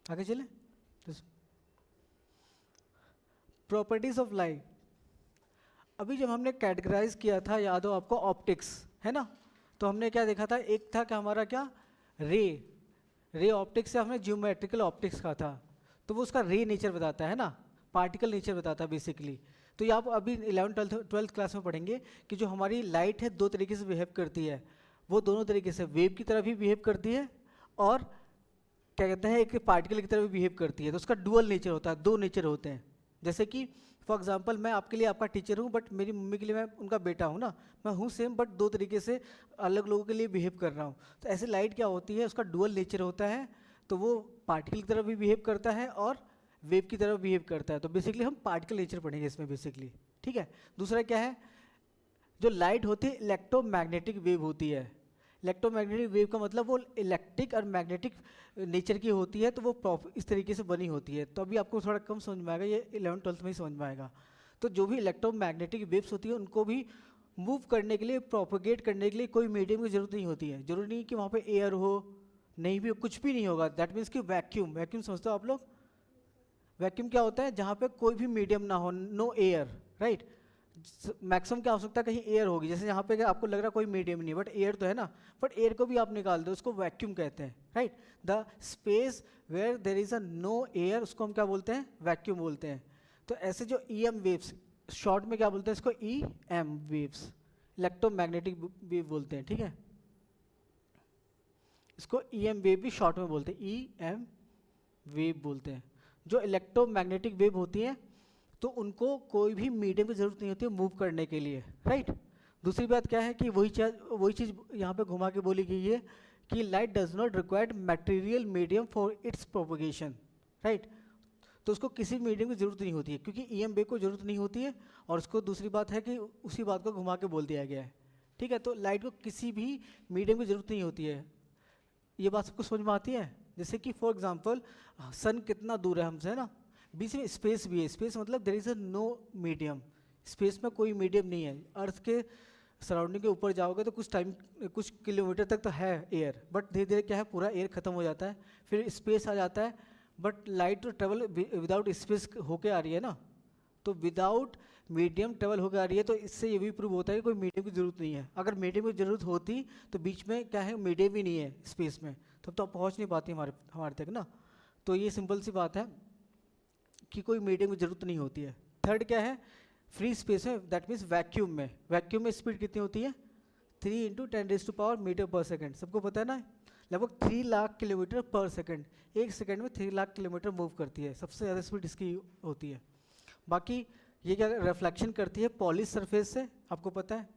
आगे चले। Properties of light. अभी जब हमने कैटेगराइज किया था, याद हो आपको, ऑप्टिक्स, है ना, तो हमने क्या देखा था, एक था कि हमारा क्या, रे ऑप्टिक्स से हमने जियोमेट्रिकल ऑप्टिक्स का था, तो वो उसका रे नेचर बताता है ना, पार्टिकल नेचर बताता है बेसिकली। तो ये आप अभी 11th 12th क्लास में पढ़ेंगे कि जो हमारी लाइट है दो तरीके से बिहेव करती है, वो दोनों तरीके से वेव की तरह भी बिहेव करती है और क्या कहते हैं एक पार्टिकल की तरह भी बिहेव करती है। तो उसका डुअल नेचर होता है, दो नेचर होते हैं। जैसे कि फॉर एग्जांपल मैं आपके लिए आपका टीचर हूँ, बट मेरी मम्मी के लिए मैं उनका बेटा हूँ ना, मैं हूँ सेम बट दो तरीके से अलग लोगों के लिए बिहेव कर रहा हूँ। तो ऐसे लाइट क्या होती है, उसका डुअल नेचर होता है, तो वो पार्टिकल की तरह भी बिहेव करता है और वेव की तरह बिहेव करता है। तो बेसिकली हम पार्टिकल नेचर पढ़ेंगे इसमें बेसिकली, ठीक है। दूसरा क्या है, जो लाइट होती है इलेक्ट्रोमैग्नेटिक वेव होती है। इलेक्ट्रोमैग्नेटिक वेव का मतलब वो इलेक्ट्रिक और मैग्नेटिक नेचर की होती है, तो वो इस तरीके से बनी होती है। तो अभी आपको थोड़ा कम समझ में आएगा, ये 11th 12th में ही समझ में आएगा। तो जो भी इलेक्ट्रोमैग्नेटिक वेव्स होती है उनको भी मूव करने के लिए, प्रोपोगेट करने के लिए कोई मीडियम की जरूरत नहीं होती है। जरूरी नहीं कि वहाँ पे एयर हो, नहीं भी हो, कुछ भी नहीं होगा। दैट मीन्स कि वैक्यूम, वैक्यूम समझते हो आप लोग। वैक्यूम क्या होता है, जहाँ पे कोई भी मीडियम ना हो, नो एयर, राइट। मैक्सिमम क्या हो सकता है, कहीं एयर होगी, जैसे यहाँ पे आपको लग रहा है कोई मीडियम नहीं, बट एयर तो है ना, बट एयर को भी आप निकाल दो, उसको वैक्यूम कहते हैं, right. The space where there is a no air, उसको हम क्या बोलते हैं, वैक्यूम बोलते हैं। तो ऐसे जो ई एम वेव्स, शॉर्ट में क्या बोलते हैं इसको, E M waves, electromagnetic wave बोलते हैं, ठीक है। इसको ई एम वेव भी शॉर्ट में बोलते हैं, ई एम वेव बोलते हैं। जो इलेक्ट्रोमैग्नेटिक वेव होती है तो उनको कोई भी मीडियम की जरूरत नहीं होती है मूव करने के लिए, राइट। दूसरी बात क्या है कि वही चीज़ यहाँ पे घुमा के बोली गई है कि light does not required material medium for its propagation, right. तो उसको किसी मीडियम की जरूरत नहीं होती है, क्योंकि ई एम वेव को जरूरत नहीं होती है। और उसको दूसरी बात है कि उसी बात को घुमा के बोल दिया गया है, ठीक है। तो लाइट को किसी भी मीडियम की जरूरत नहीं होती है। ये बात सबको समझ में आती है। जैसे कि फॉर एग्जांपल सन कितना दूर है हमसे, है ना, बीच में स्पेस भी है। स्पेस मतलब there is a no medium, space में कोई मीडियम नहीं है। अर्थ के सराउंडिंग के ऊपर जाओगे तो कुछ टाइम, कुछ किलोमीटर तक तो है एयर, बट धीरे धीरे क्या है, पूरा एयर खत्म हो जाता है, फिर स्पेस आ जाता है। बट लाइट तो ट्रेवल विदाउट स्पेस होके आ रही है ना, तो विदाउट मीडियम ट्रेवल होकर आ रही है। तो इससे ये भी प्रूव होता है कि कोई मीडियम की जरूरत नहीं है। अगर मीडियम की जरूरत होती तो बीच में क्या है, मीडियम ही नहीं है स्पेस में, तब तो आप पहुंच नहीं पाती हमारे तक ना। तो ये सिंपल सी बात है कि कोई मीडियम की जरूरत नहीं होती है। थर्ड क्या है, फ्री स्पेस में, दैट मीन्स वैक्यूम में। वैक्यूम में स्पीड कितनी होती है, 3 × 10⁻⁻⁻ मीटर पर सेकेंड, सबको पता है ना, लगभग 3 लाख किलोमीटर पर सेकेंड। एक सेकेंड में 3 लाख किलोमीटर मूव करती है, सबसे ज़्यादा स्पीड इसकी होती है। बाकी ये क्या रिफ्लेक्शन करती है पॉलिश सरफेस से, आपको पता है।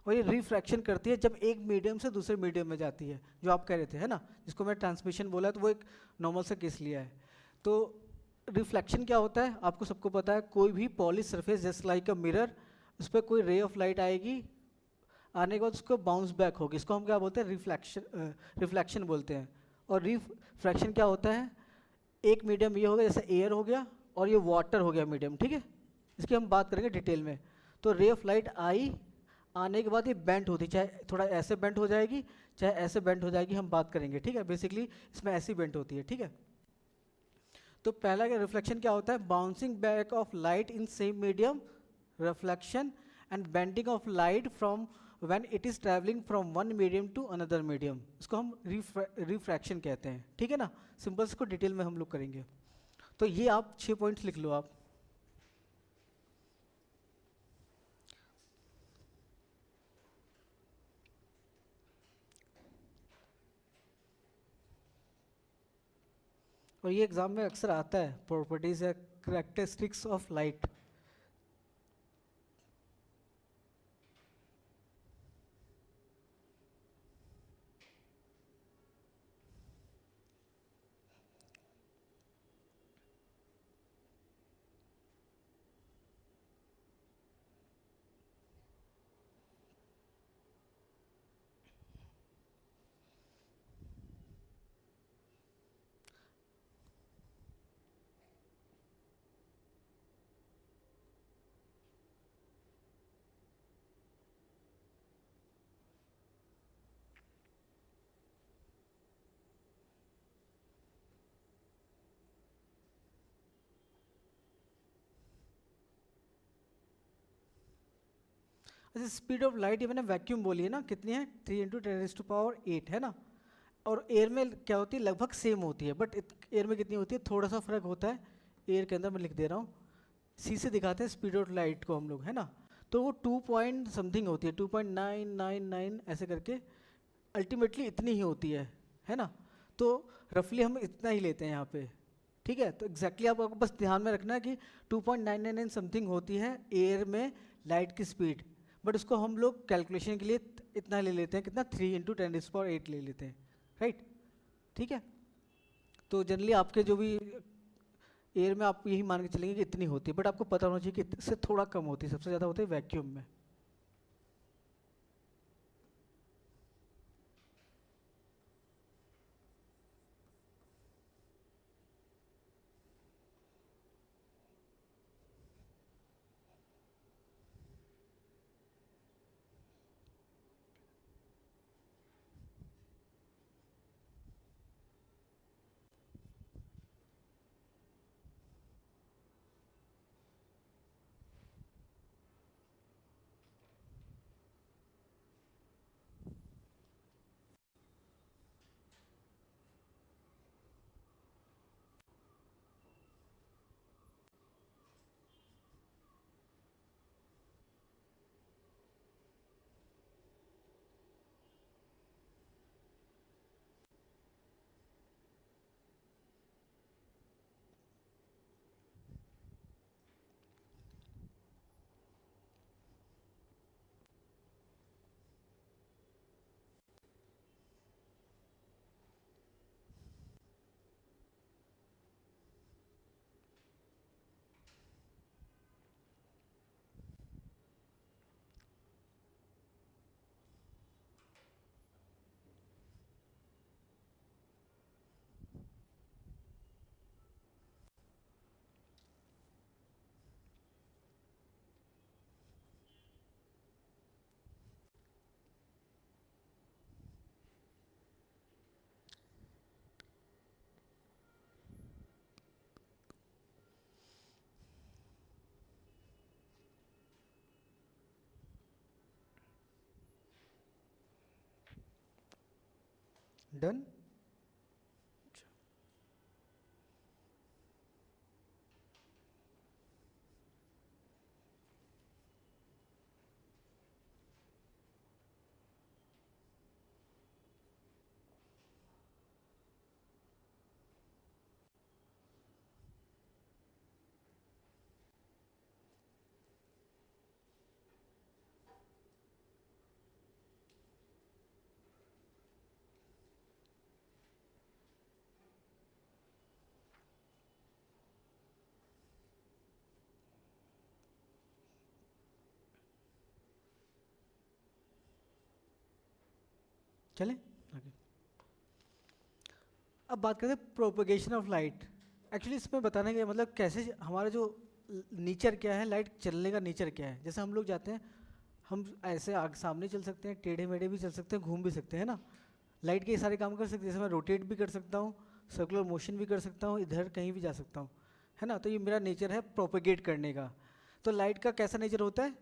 और ये रिफ्रैक्शन करती है जब एक मीडियम से दूसरे मीडियम में जाती है, जो आप कह रहे थे, है ना, जिसको मैं ट्रांसमिशन बोला, तो वो एक नॉर्मल सा केस लिया है। तो रिफ्लेक्शन क्या होता है, आपको सबको पता है। कोई भी polish surface just like a mirror, उस पर कोई रे ऑफ लाइट आएगी, आने के बाद उसको बाउंस बैक होगी, इसको हम क्या बोलते हैं, रिफ्लेक्शन बोलते हैं। और रिफ्रैक्शन क्या होता है, एक मीडियम ये हो गया, जैसे एयर हो गया, और ये वाटर हो गया मीडियम, ठीक है। इसकी हम बात करेंगे डिटेल में। तो रे ऑफ लाइट आई, आने के बाद ये बेंट होती, चाहे थोड़ा ऐसे बेंट हो जाएगी, चाहे ऐसे बेंट हो जाएगी, हम बात करेंगे, ठीक है। बेसिकली इसमें ऐसी बेंट होती है, ठीक है। तो पहला क्या रिफ्लेक्शन क्या होता है, bouncing back of light in same medium, reflection and bending of light from when it is travelling from one medium to another medium, इसको हम रिफ्रैक्शन कहते हैं, ठीक है ना। सिंपल इसको डिटेल में हम लोग करेंगे। तो ये आप 6 पॉइंट्स लिख लो आप। और ये एग्जाम में अक्सर आता है, प्रॉपर्टीज या करेक्टरिस्टिक्स ऑफ लाइट। अच्छा, स्पीड ऑफ लाइट ये मैंने वैक्यूम बोली है ना, कितनी है 3 × 10⁸ है ना, और एयर में क्या होती है, लगभग सेम होती है, बट एयर में कितनी होती है, थोड़ा सा फर्क होता है। एयर के अंदर मैं लिख दे रहा हूँ, सी से दिखाते हैं स्पीड ऑफ लाइट को हम लोग, है ना, तो वो 2 पॉइंट समथिंग होती है, 2.999 ऐसे करके, अल्टीमेटली इतनी ही होती है ना। तो रफली हम इतना ही लेते हैं यहाँ पे, ठीक है। तो एग्जैक्टली आपको बस ध्यान में रखना है कि 2.999 समथिंग होती है एयर में लाइट की स्पीड, बट उसको हम लोग कैलकुलेशन के लिए इतना ले लेते हैं, कितना 3 × 10⁸ ले लेते हैं, राइट, ठीक है। तो जनरली आपके जो भी एयर में आप यही मान के चलेंगे कि इतनी होती है, बट आपको पता होना चाहिए कि इससे थोड़ा कम होती है, सबसे ज़्यादा होती है वैक्यूम में। डन। चलें आगे। अब बात करते हैं प्रोपगेशन ऑफ लाइट। एक्चुअली इसमें बताने का मतलब कैसे हमारा जो नेचर क्या है, लाइट चलने का नेचर क्या है। जैसे हम लोग जाते हैं, हम ऐसे आगे सामने चल सकते हैं, टेढ़े मेढ़े भी चल सकते हैं, घूम भी सकते हैं ना। लाइट के ये सारे काम कर सकते हैं, जैसे मैं रोटेट भी कर सकता हूँ, सर्कुलर मोशन भी कर सकता हूँ, इधर कहीं भी जा सकता हूँ, है ना। तो ये मेरा नेचर है प्रोपगेट करने का। तो लाइट का कैसा नेचर होता है,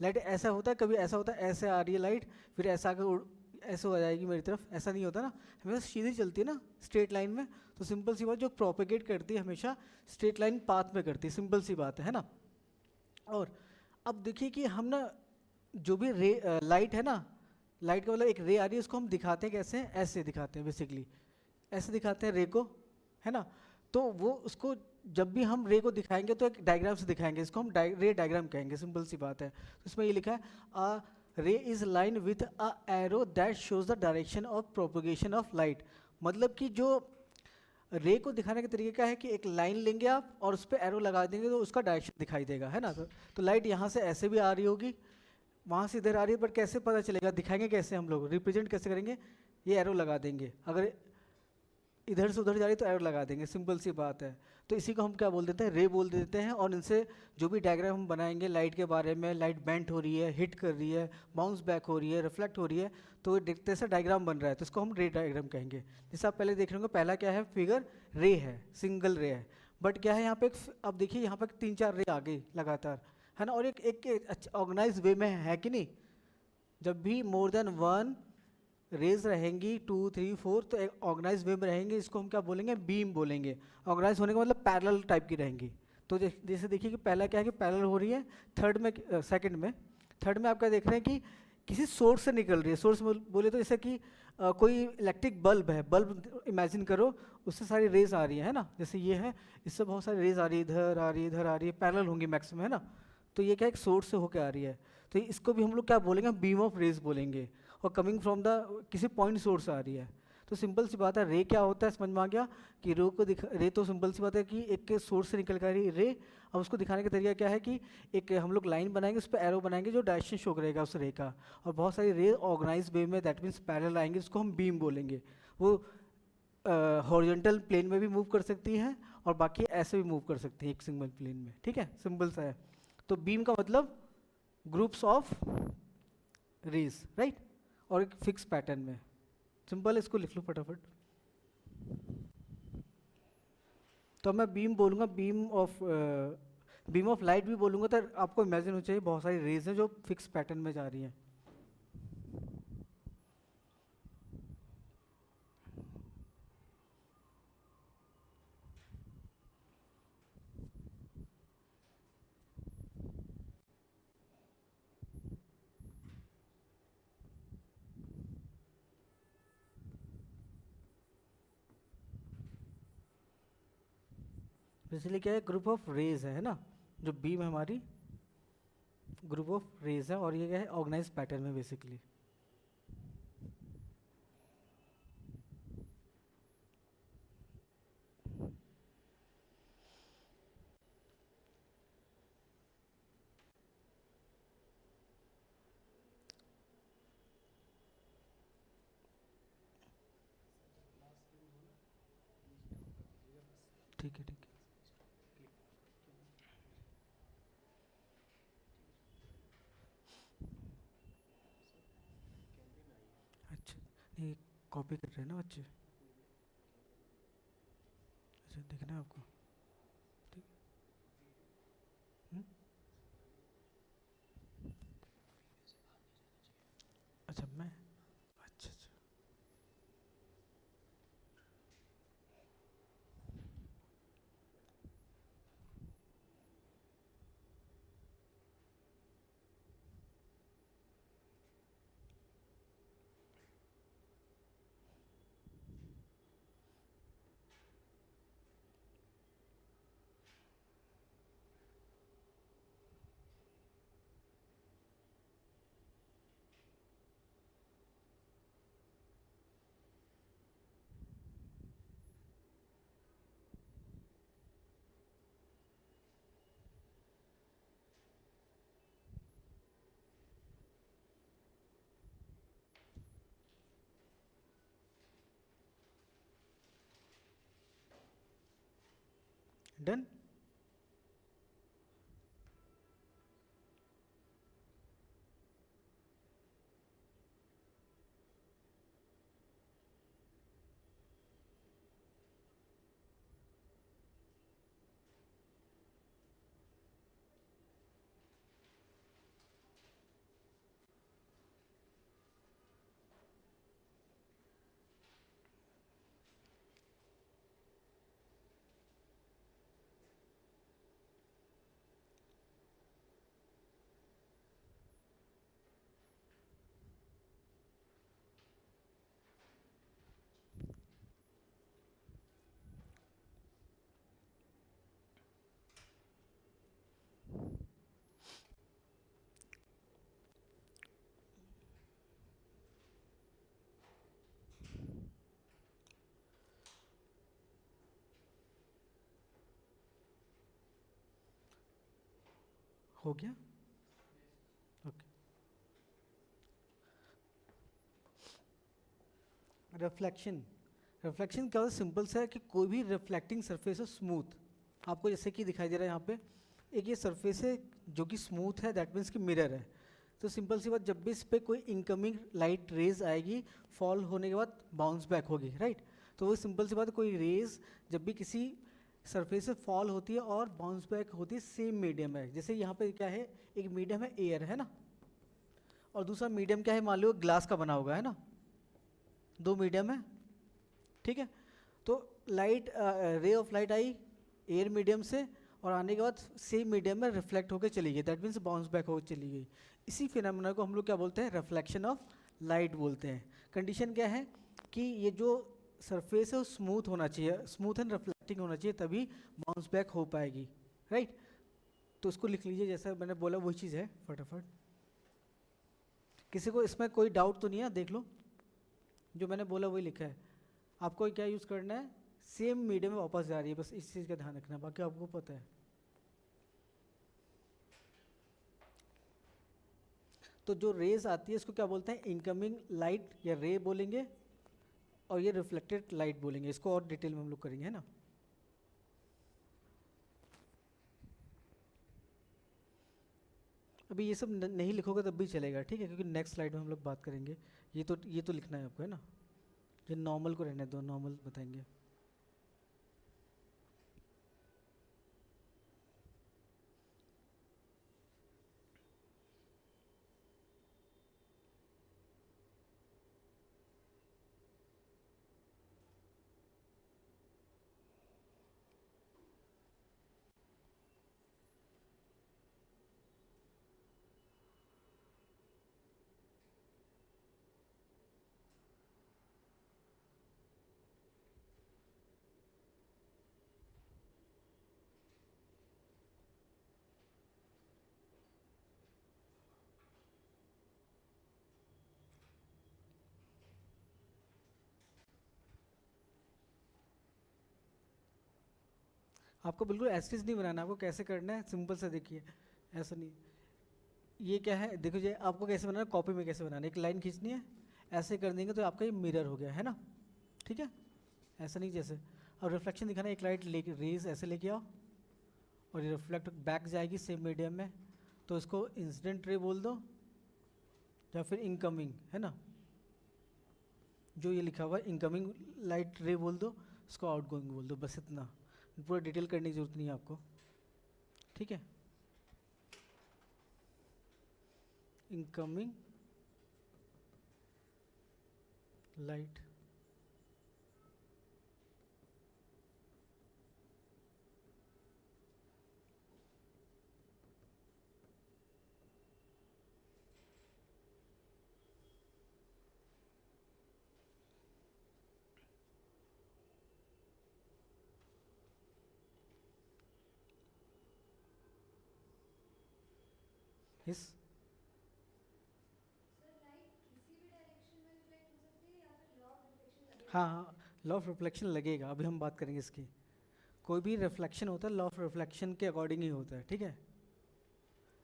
लाइट ऐसा होता है, कभी ऐसा होता है ऐसे आ रही है लाइट, फिर ऐसा आकर ऐसे हो जाएगी मेरी तरफ, ऐसा नहीं होता ना, हमेशा सीधी चलती है ना स्ट्रेट लाइन में। तो सिंपल सी बात, जो प्रोपेगेट करती है हमेशा स्ट्रेट लाइन पाथ में करती है, सिंपल सी बात है ना। और अब देखिए कि हम ना जो भी रे लाइट है ना, लाइट का मतलब एक रे आ रही है, उसको हम दिखाते हैं कैसे, ऐसे दिखाते हैं बेसिकली, ऐसे दिखाते हैं रे को, है ना। तो वो उसको जब भी हम रे को दिखाएंगे तो एक डायग्राम से दिखाएंगे, इसको हम रे डायग्राम कहेंगे, सिंपल सी बात है। तो इसमें ये लिखा है अ रे is line with a arrow that shows the direction of propagation of light. मतलब कि जो रे को दिखाने का तरीका क्या है कि एक लाइन लेंगे आप और उस पर एरो लगा देंगे तो उसका डायरेक्शन दिखाई देगा, है ना। तो लाइट यहाँ से ऐसे भी आ रही होगी, वहाँ से इधर आ रही है, बट कैसे पता चलेगा, दिखाएंगे कैसे, हम लोग रिप्रेजेंट कैसे करेंगे, ये एरो लगा देंगे। अगर इधर से उधर जा रही है तो एरो लगा देंगे, सिंपल सी बात है। तो इसी को हम क्या बोल देते हैं, रे बोल देते हैं। और इनसे जो भी डायग्राम हम बनाएंगे लाइट के बारे में, लाइट बेंट हो रही है, हिट कर रही है, बाउंस बैक हो रही है, रिफ्लेक्ट हो रही है, तो देखते से डायग्राम बन रहा है, तो इसको हम रे डायग्राम कहेंगे। जैसे आप पहले देख रहे होंगे, पहला क्या है फिगर, रे है, सिंगल रे है। बट क्या है यहाँ पे अब देखिए यहाँ पे 3-4 रे आ गई लगातार, है ना, और एक ऑर्गेनाइज वे में है कि नहीं। जब भी मोर देन वन रेज रहेंगी 2 3 4 तो एक ऑर्गेनाइज वे में रहेंगे, इसको हम क्या बोलेंगे, बीम बोलेंगे। ऑर्गेनाइज होने का मतलब पैरेलल टाइप की रहेंगी। तो जैसे देखिए कि पहला क्या है कि पैरेलल हो रही है, थर्ड में आप क्या देख रहे हैं कि किसी सोर्स से निकल रही है। सोर्स बोले तो जैसे कि कोई इलेक्ट्रिक बल्ब है, बल्ब इमेजिन करो, उससे सारी रेज आ रही है ना, जैसे ये है, इससे बहुत सारी रेज आ रही है, इधर आ रही है, इधर आ रही है, पैरेलल होंगी मैक्सिमम, है ना। तो ये क्या एक सोर्स से होकर आ रही है, तो इसको भी हम लोग क्या बोलेंगे, बीम ऑफ रेज बोलेंगे, और कमिंग फ्रॉम द किसी पॉइंट सोर्स आ रही है। तो सिंपल सी बात है, रे क्या होता है समझ में आ गया कि रे तो सिंपल सी बात है कि एक के सोर्स से निकल कर रही रे। अब उसको दिखाने का तरीका क्या है कि एक हम लोग लाइन बनाएंगे, उस पर एरो बनाएंगे जो डायरेक्शन शो करेगा उस रे का, और बहुत सारी रे ऑर्गेनाइज वे में, दैट मीन्स पैरेलल आएंगे, उसको हम बीम बोलेंगे। वो हॉरिजॉन्टल प्लेन में भी मूव कर सकती हैं और बाकी ऐसे भी मूव कर सकती हैं एक सिंगल प्लेन में, ठीक है, सिंपल सा है। तो बीम का मतलब ग्रुप्स ऑफ रेज, राइट, और एक फिक्स पैटर्न में। सिंपल, इसको लिख लो फटाफट। तो मैं बीम बोलूँगा, बीम ऑफ लाइट भी बोलूँगा, तो आपको इमेजिन हो चाहिए बहुत सारी रेज हैं जो फिक्स पैटर्न में जा रही हैं। इसलिए क्या है, ग्रुप ऑफ रेज है ना, जो बीम है हमारी ग्रुप ऑफ रेज है, और ये क्या है, ऑर्गेनाइज पैटर्न में बेसिकली। ठीक है, ठीक है। अच्छा, ये कॉपी कर रहे हैं ना बच्चे, अच्छा देखना है आपको, ठीक। हम्म? अच्छा मैं, अच्छा अच्छा, डन। हो गया, ओके। रिफ्लेक्शन, रिफ्लेक्शन क्या होता है, सिंपल सा है कि कोई भी रिफ्लेक्टिंग सरफेस है स्मूथ, आपको जैसे कि दिखाई दे रहा है यहाँ पे, एक ये सरफेस है जो कि स्मूथ है, दैट मीन्स कि मिरर है। तो सिंपल सी बात, जब भी इस पर कोई इनकमिंग लाइट रेज आएगी, फॉल होने के बाद बाउंस बैक होगी, राइट। तो वो सिंपल सी बात है, कोई रेज जब भी किसी सरफेस से फॉल होती है और बाउंस बैक होती है सेम मीडियम में। जैसे यहाँ पे क्या है, एक मीडियम है एयर, है ना, और दूसरा मीडियम क्या है, मान लो ग्लास का बना होगा, है ना, दो मीडियम है, ठीक है। तो light, ray of light I air medium से और आने के बाद सेम मीडियम में रिफ्लेक्ट होकर चली गई, दैट मीन्स बाउंस बैक होकर चली गई। इसी फिनोमेना को हम लोग क्या बोलते हैं, रिफ्लेक्शन ऑफ लाइट बोलते हैं। कंडीशन क्या है कि ये जो सरफेस है वो स्मूथ होना चाहिए, स्मूथ एंड रिफ्लेक्टिंग होना चाहिए, तभी बाउंस बैक हो पाएगी, राइट। तो उसको लिख लीजिए, जैसा मैंने बोला वही चीज़ है फटाफट। किसी को इसमें कोई डाउट तो नहीं है, देख लो जो मैंने बोला वही लिखा है। आपको क्या यूज़ करना है, सेम मीडियम में वापस जा रही है, बस इस चीज़ का ध्यान रखना, बाकी आपको पता है। तो जो रेज आती है इसको क्या बोलते हैं, इनकमिंग लाइट या रे बोलेंगे, और ये रिफ्लेक्टेड लाइट बोलेंगे। इसको और डिटेल में हम लोग करेंगे, है ना। अभी ये सब नहीं लिखोगे तब भी चलेगा, ठीक है, क्योंकि नेक्स्ट स्लाइड में हम लोग बात करेंगे। ये तो लिखना है आपको, है ना। ये नॉर्मल को रहने दो, नॉर्मल बताएंगे। आपको बिल्कुल एस्केच नहीं बनाना, आपको कैसे करना है सिंपल से देखिए, ऐसा नहीं। ये क्या है, देखो ये आपको कैसे बनाना है, कॉपी में कैसे बनाना है, एक लाइन खींचनी है, ऐसे कर देंगे तो आपका ये मिरर हो गया, है ना, ठीक है। ऐसा नहीं, जैसे अब रिफ्लेक्शन दिखाना, एक लाइट लेके रेज ऐसे लेके आओ और ये रिफ्लेक्ट बैक जाएगी सेम मीडियम में, तो इसको इंसिडेंट रे बोल दो या फिर इनकमिंग, है ना, जो ये लिखा हुआ है इनकमिंग लाइट रे बोल दो, इसको आउटगोइंग बोल दो, बस इतना, पूरा डिटेल करने की जरूरत नहीं है आपको, ठीक है। इनकमिंग लाइट, इस हाँ हाँ, लॉ ऑफ रिफ्लेक्शन लगेगा, अभी हम बात करेंगे इसकी। कोई भी रिफ्लेक्शन होता है लॉ ऑफ रिफ्लेक्शन के अकॉर्डिंग ही होता है, ठीक है।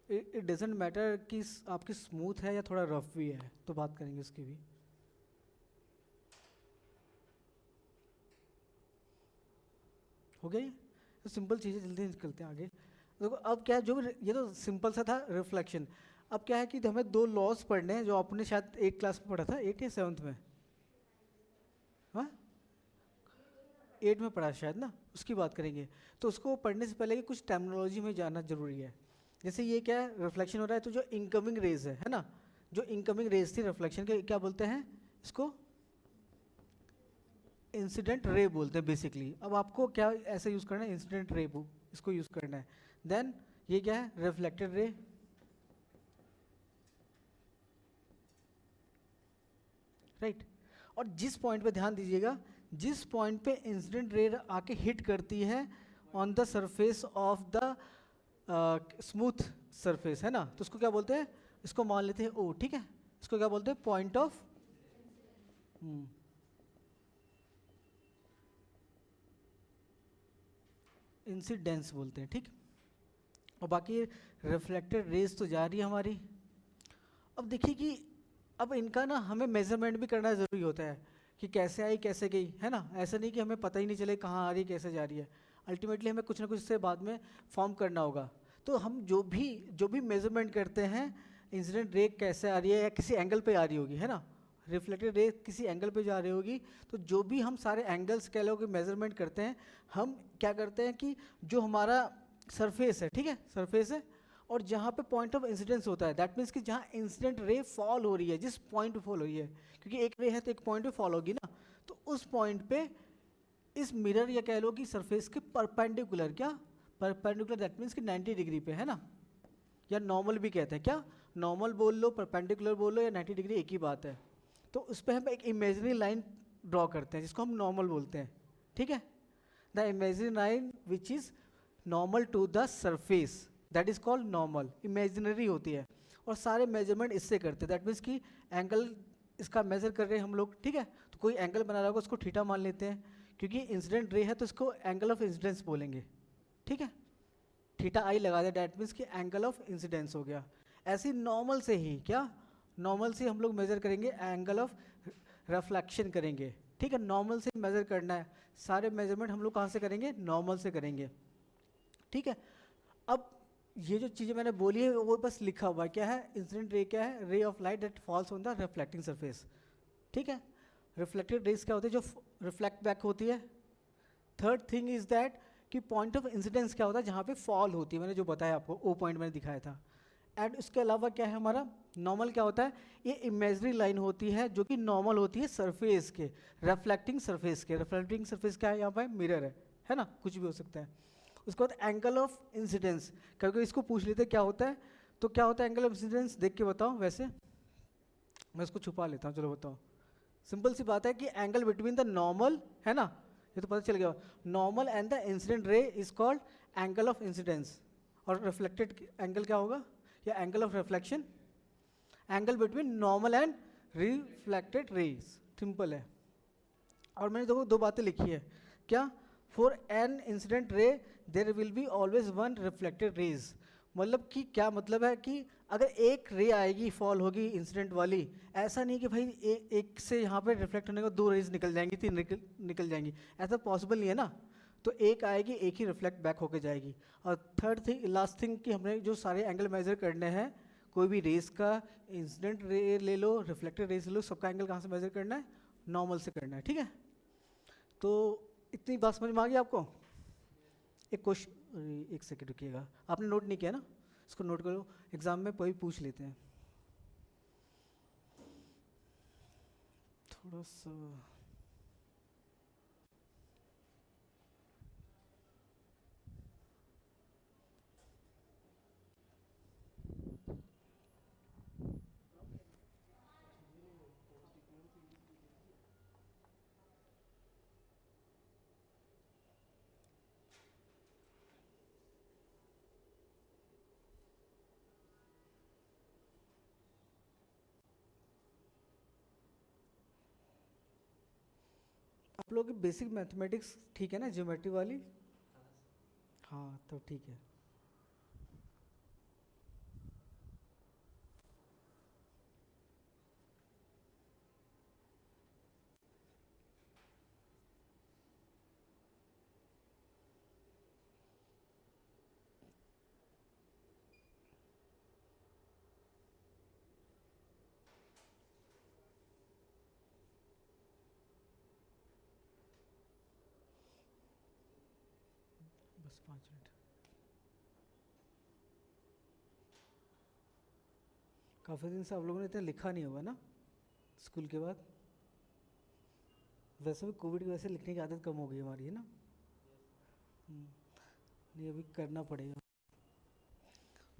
इट डजेंट मैटर कि आपकी स्मूथ है या थोड़ा रफ भी है, तो बात करेंगे इसकी भी। हो गया ये तो सिंपल चीज़ें, जल्दी निकलते हैं आगे। देखो अब क्या है, जो ये तो सिंपल सा था रिफ्लेक्शन। अब क्या है कि हमें दो लॉज पढ़ने हैं जो आपने शायद 8 क्लास में पढ़ा था, 8 या 7th में, हाँ 8 में पढ़ा शायद ना, उसकी बात करेंगे। तो उसको पढ़ने से पहले कुछ टर्मिनोलॉजी में जानना जरूरी है। जैसे ये क्या है, रिफ्लेक्शन हो रहा है, तो जो इनकमिंग रेज है ना, जो इनकमिंग रेज थी रिफ्लेक्शन के, क्या बोलते हैं इसको, इंसिडेंट रे बोलते हैं बेसिकली। अब आपको क्या ऐसे यूज़ करना है, इंसिडेंट रे इसको यूज़ करना है। देन ये क्या है, रिफ्लेक्टेड रे, राइट। और जिस पॉइंट पे ध्यान दीजिएगा, जिस पॉइंट पे इंसिडेंट रे आके हिट करती है on the surface of the smooth surface, है ना, तो उसको क्या बोलते हैं, इसको मान लेते हैं ओ, ठीक है। इसको क्या बोलते हैं, पॉइंट ऑफ इंसिडेंस बोलते हैं, ठीक। और बाकी रिफ्लेक्टेड रेज तो जा रही है हमारी। अब देखिए कि अब इनका ना हमें मेजरमेंट भी करना ज़रूरी होता है कि कैसे आई कैसे गई, है ना। ऐसा नहीं कि हमें पता ही नहीं चले कहाँ आ रही कैसे जा रही है, अल्टीमेटली हमें कुछ ना कुछ से बाद में फॉर्म करना होगा। तो हम जो भी मेजरमेंट करते हैं, इंसिडेंट रे कैसे आ रही है या किसी एंगल पे आ रही होगी, है ना, रिफ्लेक्टेड रे किसी एंगल पे जा रही होगी, तो जो भी हम सारे एंगल्स कह लो कि मेजरमेंट करते हैं, हम क्या करते हैं कि जो हमारा सरफेस है, ठीक है, सरफेस है, और जहाँ पे पॉइंट ऑफ इंसिडेंस होता है, दैट मीन्स कि जहाँ इंसिडेंट रे फॉल हो रही है, जिस पॉइंट पे फॉल हो रही है, क्योंकि एक रे है तो एक पॉइंट पे फॉल होगी ना, तो उस पॉइंट पे इस मिरर या कह लो कि सरफेस के परपेंडिकुलर, क्या परपेंडिकुलर, दैट मीन्स कि 90 डिग्री पे, है ना, या नॉर्मल भी कहते हैं, क्या नॉर्मल बोल लो, परपेंडिकुलर बोल लो, या 90 डिग्री एक ही बात है। तो उस पर हम एक इमेजिनरी लाइन ड्रॉ करते हैं जिसको हम नॉर्मल बोलते हैं, ठीक है, the imaginary line which is normal to the surface, that is called normal, imaginary होती है, और सारे मेजरमेंट इससे करते हैं, दैट मीन्स कि एंगल इसका मेजर कर रहे हैं हम लोग, ठीक है, तो कोई एंगल बना रहा होगा उसको थीटा मान लेते हैं, क्योंकि इंसिडेंट रे है तो इसको एंगल ऑफ इंसिडेंस बोलेंगे, ठीक है, थीटा आई लगा दिया, डैट मीन्स कि एंगल ऑफ इंसिडेंस हो गया। ऐसे ही नॉर्मल से ही, क्या नॉर्मल से हम लोग मेजर करेंगे एंगल ऑफ रिफ्लेक्शन करेंगे, ठीक है, नॉर्मल से मेजर करना है, सारे मेजरमेंट हम लोग कहाँ से करेंगे, नॉर्मल से करेंगे, ठीक है। अब ये जो चीज़ें मैंने बोली है वो बस लिखा हुआ है, क्या है, इंसिडेंट रे क्या है, ray of light that falls on the reflecting surface, ठीक है, रिफ्लेक्टेड रेज क्या होती है, जो रिफ्लेक्ट बैक होती है। थर्ड थिंग इज दैट कि पॉइंट ऑफ इंसिडेंस क्या होता है, जहाँ पे फॉल होती है, मैंने जो बताया आपको, ओ पॉइंट मैंने दिखाया था। एंड उसके अलावा क्या है हमारा नॉर्मल, क्या होता है, ये इमेजरी लाइन होती है जो कि नॉर्मल होती है सरफेस के, रिफ्लेक्टिंग सरफेस के, रिफ्लेक्टिंग सरफेस क्या है, यहाँ पे मिरर है ना, कुछ भी हो सकता है। उसके बाद एंगल ऑफ इंसिडेंस, क्योंकि इसको पूछ लेते क्या होता है, तो क्या होता है एंगल ऑफ इंसिडेंस, देख के बताओ, वैसे मैं इसको छुपा लेता हूँ, चलो बताओ, सिंपल सी बात है कि एंगल बिटवीन द नॉर्मल, है ना, ये तो पता चल गया, normal and the incident ray is called angle of incidence, और रिफ्लेक्टेड एंगल क्या होगा, या angle of reflection, angle between normal and reflected raise, simple है। और मैंने देखो दो बातें लिखी है, क्या, for an incident ray there will be always one reflected raise, मतलब कि क्या मतलब है कि अगर एक रे आएगी फॉल होगी इंसिडेंट वाली, ऐसा नहीं कि भाई एक से यहाँ पे रिफ्लेक्ट होने को दो रेज निकल जाएंगी, तीन निकल जाएंगी, ऐसा पॉसिबल नहीं है ना, तो एक आएगी, एक ही रिफ्लेक्ट बैक होके जाएगी। और थर्ड थिंग, लास्ट थिंग, कि हमने जो सारे एंगल मेजर करने हैं, कोई भी रेस का, इंसिडेंट रे ले लो, रिफ्लेक्टेड रेस ले लो, सबका एंगल कहाँ से मेजर करना है, नॉर्मल से करना है, ठीक है। तो इतनी बात समझ में आ गई आपको। एक क्वेश्चन, एक सेकेंड रुकिएगा, आपने नोट नहीं किया ना, इसको नोट करो, एग्जाम में कोई पूछ लेते हैं, थोड़ा सा आप लोग की बेसिक मैथमेटिक्स ठीक है ना, ज्योमेट्री वाली, हाँ तो ठीक है। बस 5 मिनट, काफ़ी दिन से आप लोगों ने इतना लिखा नहीं होगा ना स्कूल के बाद, वैसे भी कोविड की वजह से लिखने की आदत कम हो गई हमारी, है ना। नहीं अभी करना पड़ेगा,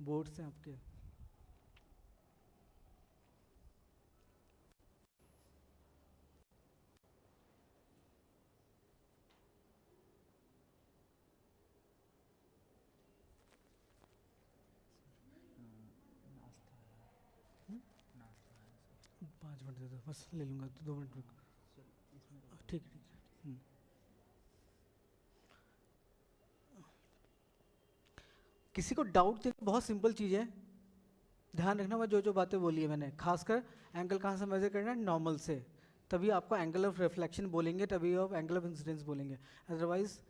बोर्ड्स हैं आपके। हम्म? 5 मिनट दे दो बस, ले लूँगा, 2 मिनट रुक, ठीक है, ठीक है। किसी को डाउट थी, बहुत सिंपल चीज़ है, ध्यान रखना, मैं जो जो बातें बोली है मैंने, खासकर एंगल कहाँ से मेजर करना है, नॉर्मल से, तभी आपको एंगल ऑफ रिफ्लेक्शन बोलेंगे, तभी आप एंगल ऑफ इंसिडेंस बोलेंगे, अदरवाइज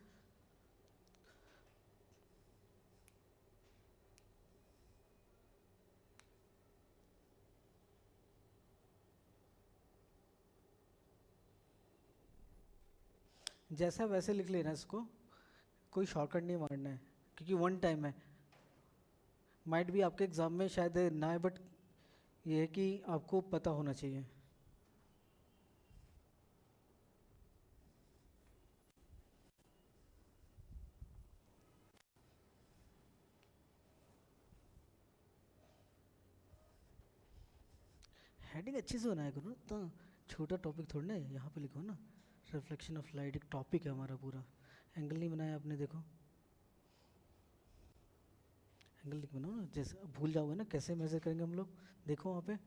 जैसा वैसे लिख लेना इसको, कोई शॉर्टकट नहीं मारना है, क्योंकि वन टाइम है। माइट भी आपके एग्ज़ाम में शायद ना है, बट ये है कि आपको पता होना चाहिए। हेडिंग अच्छे से बनाया करो, तो छोटा टॉपिक थोड़ा ना है, यहाँ पे लिखो ना, रिफ्लेक्शन ऑफ लाइट एक टॉपिक है हमारा पूरा। एंगल नहीं बनाया आपने, देखो एंगल लिख बनाओ ना, जैसे भूल जाओगे ना कैसे मेजर करेंगे हम लोग, देखो वहाँ पे।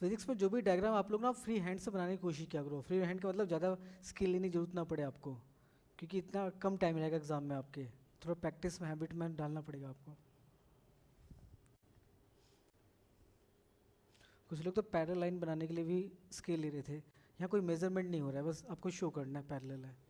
फिजिक्स में जो भी डायग्राम आप लोग ना फ्री हैंड से बनाने की कोशिश किया करो। फ्री हैंड का मतलब ज़्यादा स्किल लेने की जरूरत ना पड़े आपको, क्योंकि इतना कम टाइम रहेगा एग्जाम में आपके, थोड़ा प्रैक्टिस में हैबिट में डालना पड़ेगा आपको। कुछ लोग तो पैरेलल लाइन बनाने के लिए भी स्केल ले रहे थे। यहाँ कोई मेजरमेंट नहीं हो रहा है, बस आपको शो करना है पैरेलल है।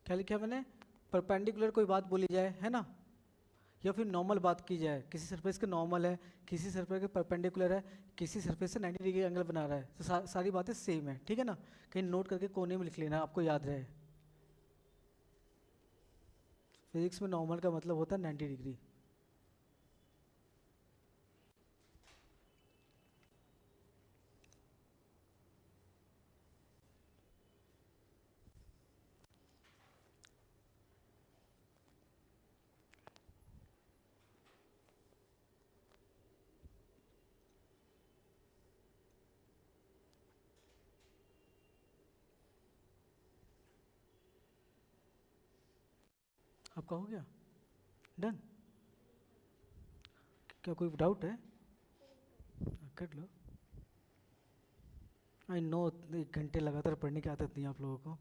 क्या लिखा है मैंने? परपेंडिकुलर कोई बात बोली जाए, है ना, या फिर नॉर्मल बात की जाए, किसी सरफेस के नॉर्मल है, किसी सरफेस के परपेंडिकुलर है, किसी सरफेस से 90 डिग्री एंगल बना रहा है, तो सारी बातें सेम है, ठीक है ना। कहीं नोट करके कोने में लिख लेना, आपको याद रहे। फिजिक्स में नॉर्मल का मतलब होता है 90 डिग्री। आपका हो गया डन? क्या कोई डाउट है? कर लो। आई नो, 1 घंटे लगातार पढ़ने की आदत नहीं है आप लोगों को,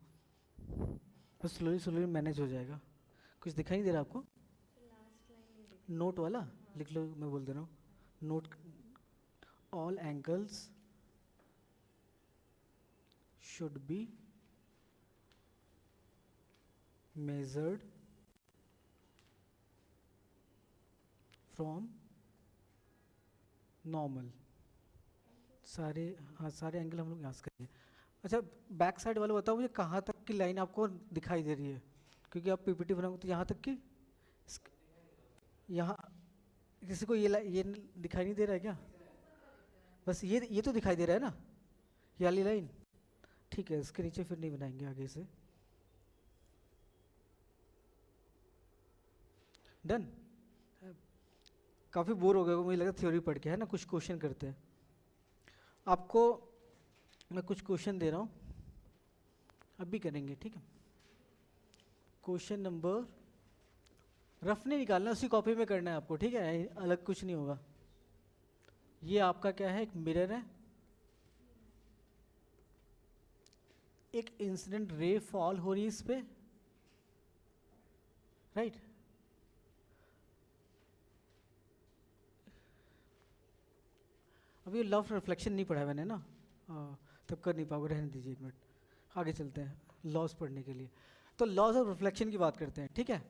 बस स्लोली स्लोली मैनेज हो जाएगा। कुछ दिखाई नहीं दे रहा आपको? नोट वाला लिख लो, मैं बोल दे रहा हूँ। Note, all angles should be measured from normal। सारे, हाँ सारे एंगल हम लोग यहाँ से करेंगे। अच्छा, बैक साइड वाला बताओ मुझे, कहाँ तक की लाइन आपको दिखाई दे रही है? क्योंकि आप पीपीटी बनाओगे तो यहाँ तक की, यहाँ किसी को ये दिखाई नहीं दे रहा है क्या? बस ये तो दिखाई दे रहा है ना, ये वाली लाइन। ठीक है, इसके नीचे फिर नहीं बनाएंगे आगे से। डन? काफ़ी बोर हो गए हो मुझे लगा थ्योरी पढ़ के, है ना। कुछ क्वेश्चन करते हैं। आपको मैं कुछ क्वेश्चन दे रहा हूँ, अभी करेंगे, ठीक है। क्वेश्चन नंबर, रफ नहीं निकालना, उसी कॉपी में करना है आपको, ठीक है, अलग कुछ नहीं होगा। ये आपका क्या है, एक मिरर है, एक इंसिडेंट रे फॉल हो रही है इस पे, राइट। अभी लव रिफ्लेक्शन नहीं पढ़ा है मैंने ना, तब कर नहीं पाओगे, रहने दीजिए 1 मिनट, आगे चलते हैं लॉस पढ़ने के लिए। तो लॉस ऑफ रिफ्लेक्शन की बात करते हैं, ठीक है।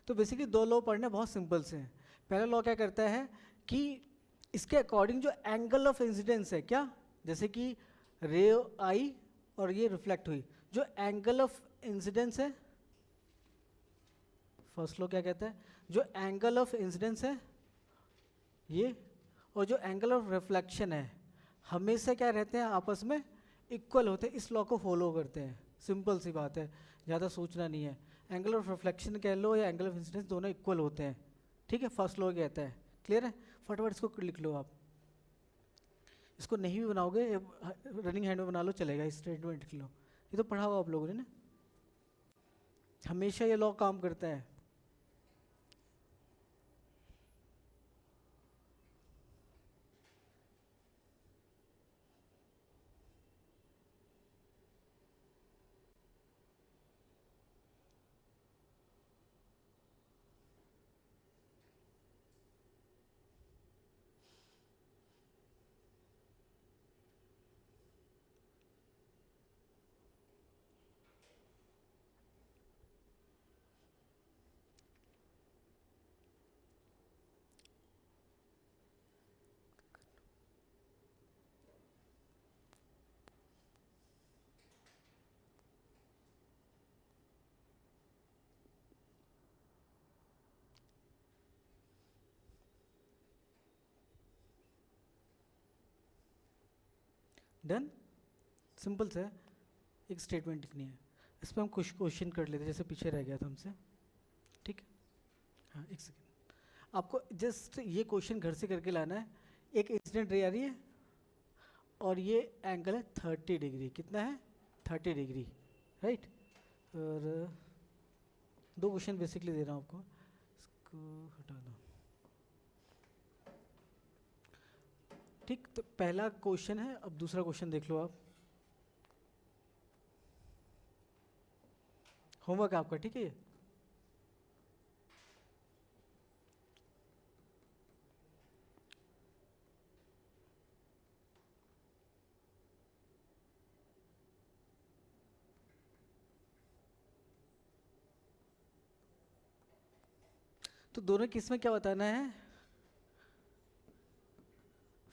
तो बेसिकली 2 लॉ पढ़ने बहुत सिंपल से हैं। पहला लॉ क्या करता है कि इसके अकॉर्डिंग जो एंगल ऑफ इंसिडेंस है, क्या, जैसे कि रे आई और ये रिफ्लेक्ट हुई, जो एंगल ऑफ इंसिडेंस है, फर्स्ट लॉ क्या कहता है, जो एंगल ऑफ इंसिडेंस है ये, और जो एंगल ऑफ रिफ्लेक्शन है, हमेशा क्या रहते हैं, आपस में इक्वल होते हैं। इस लॉ को फॉलो करते हैं, सिंपल सी बात है, ज़्यादा सोचना नहीं है। एंगल ऑफ रिफ्लेक्शन कह लो या एंगल ऑफ इंसिडेंस, दोनों इक्वल होते हैं, ठीक है। फर्स्ट लॉ कहता है, क्लियर है। फटाफट इसको लिख लो आप। इसको नहीं भी बनाओगे, रनिंग हैंड में बना लो चलेगा, इस स्टेटमेंट के लो, ये तो पढ़ा हुआ आप लोगों ने ना, हमेशा ये लॉ काम करता है। डन, सिंपल सा है, एक स्टेटमेंट लिखनी है, इस पर हम कुछ क्वेश्चन कर लेते हैं जैसे पीछे रह गया था हमसे, ठीक है। हाँ एक सेकेंड, आपको जस्ट ये क्वेश्चन घर से करके लाना है। एक इंसिडेंट रे आ रही है और ये एंगल है 30 डिग्री, कितना है 30 डिग्री, राइट। और दो क्वेश्चन बेसिकली दे रहा हूँ आपको, इसको हटा दो, ठीक। तो पहला क्वेश्चन है, अब दूसरा क्वेश्चन देख लो आप, होमवर्क आपका, ठीक है। तो दोनों किस में क्या बताना है,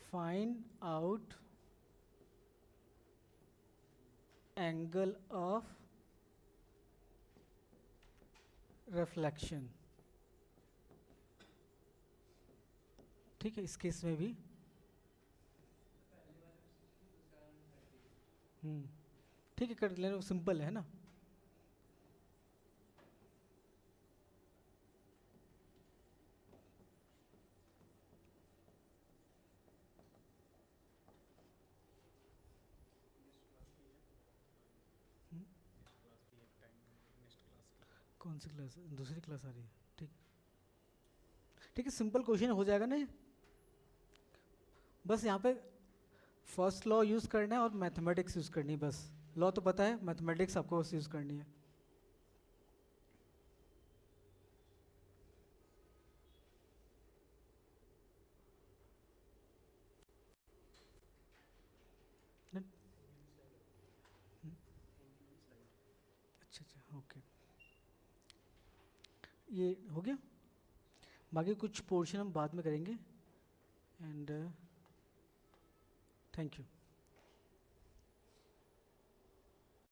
find out angle of reflection, ठीक है, इस केस में भी। ठीक है, कर लेना, सिंपल है ना। कौन सी क्लास, दूसरी क्लास आ रही है, ठीक, ठीक है, सिंपल क्वेश्चन हो जाएगा ना ये। बस यहाँ पे फर्स्ट लॉ यूज़ करना है और मैथमेटिक्स यूज़ करनी है, बस लॉ तो पता है, मैथमेटिक्स आपको बस यूज़ करनी है। अच्छा अच्छा, ओके, ये हो गया, बाकी कुछ पोर्शन हम बाद में करेंगे। And thank you.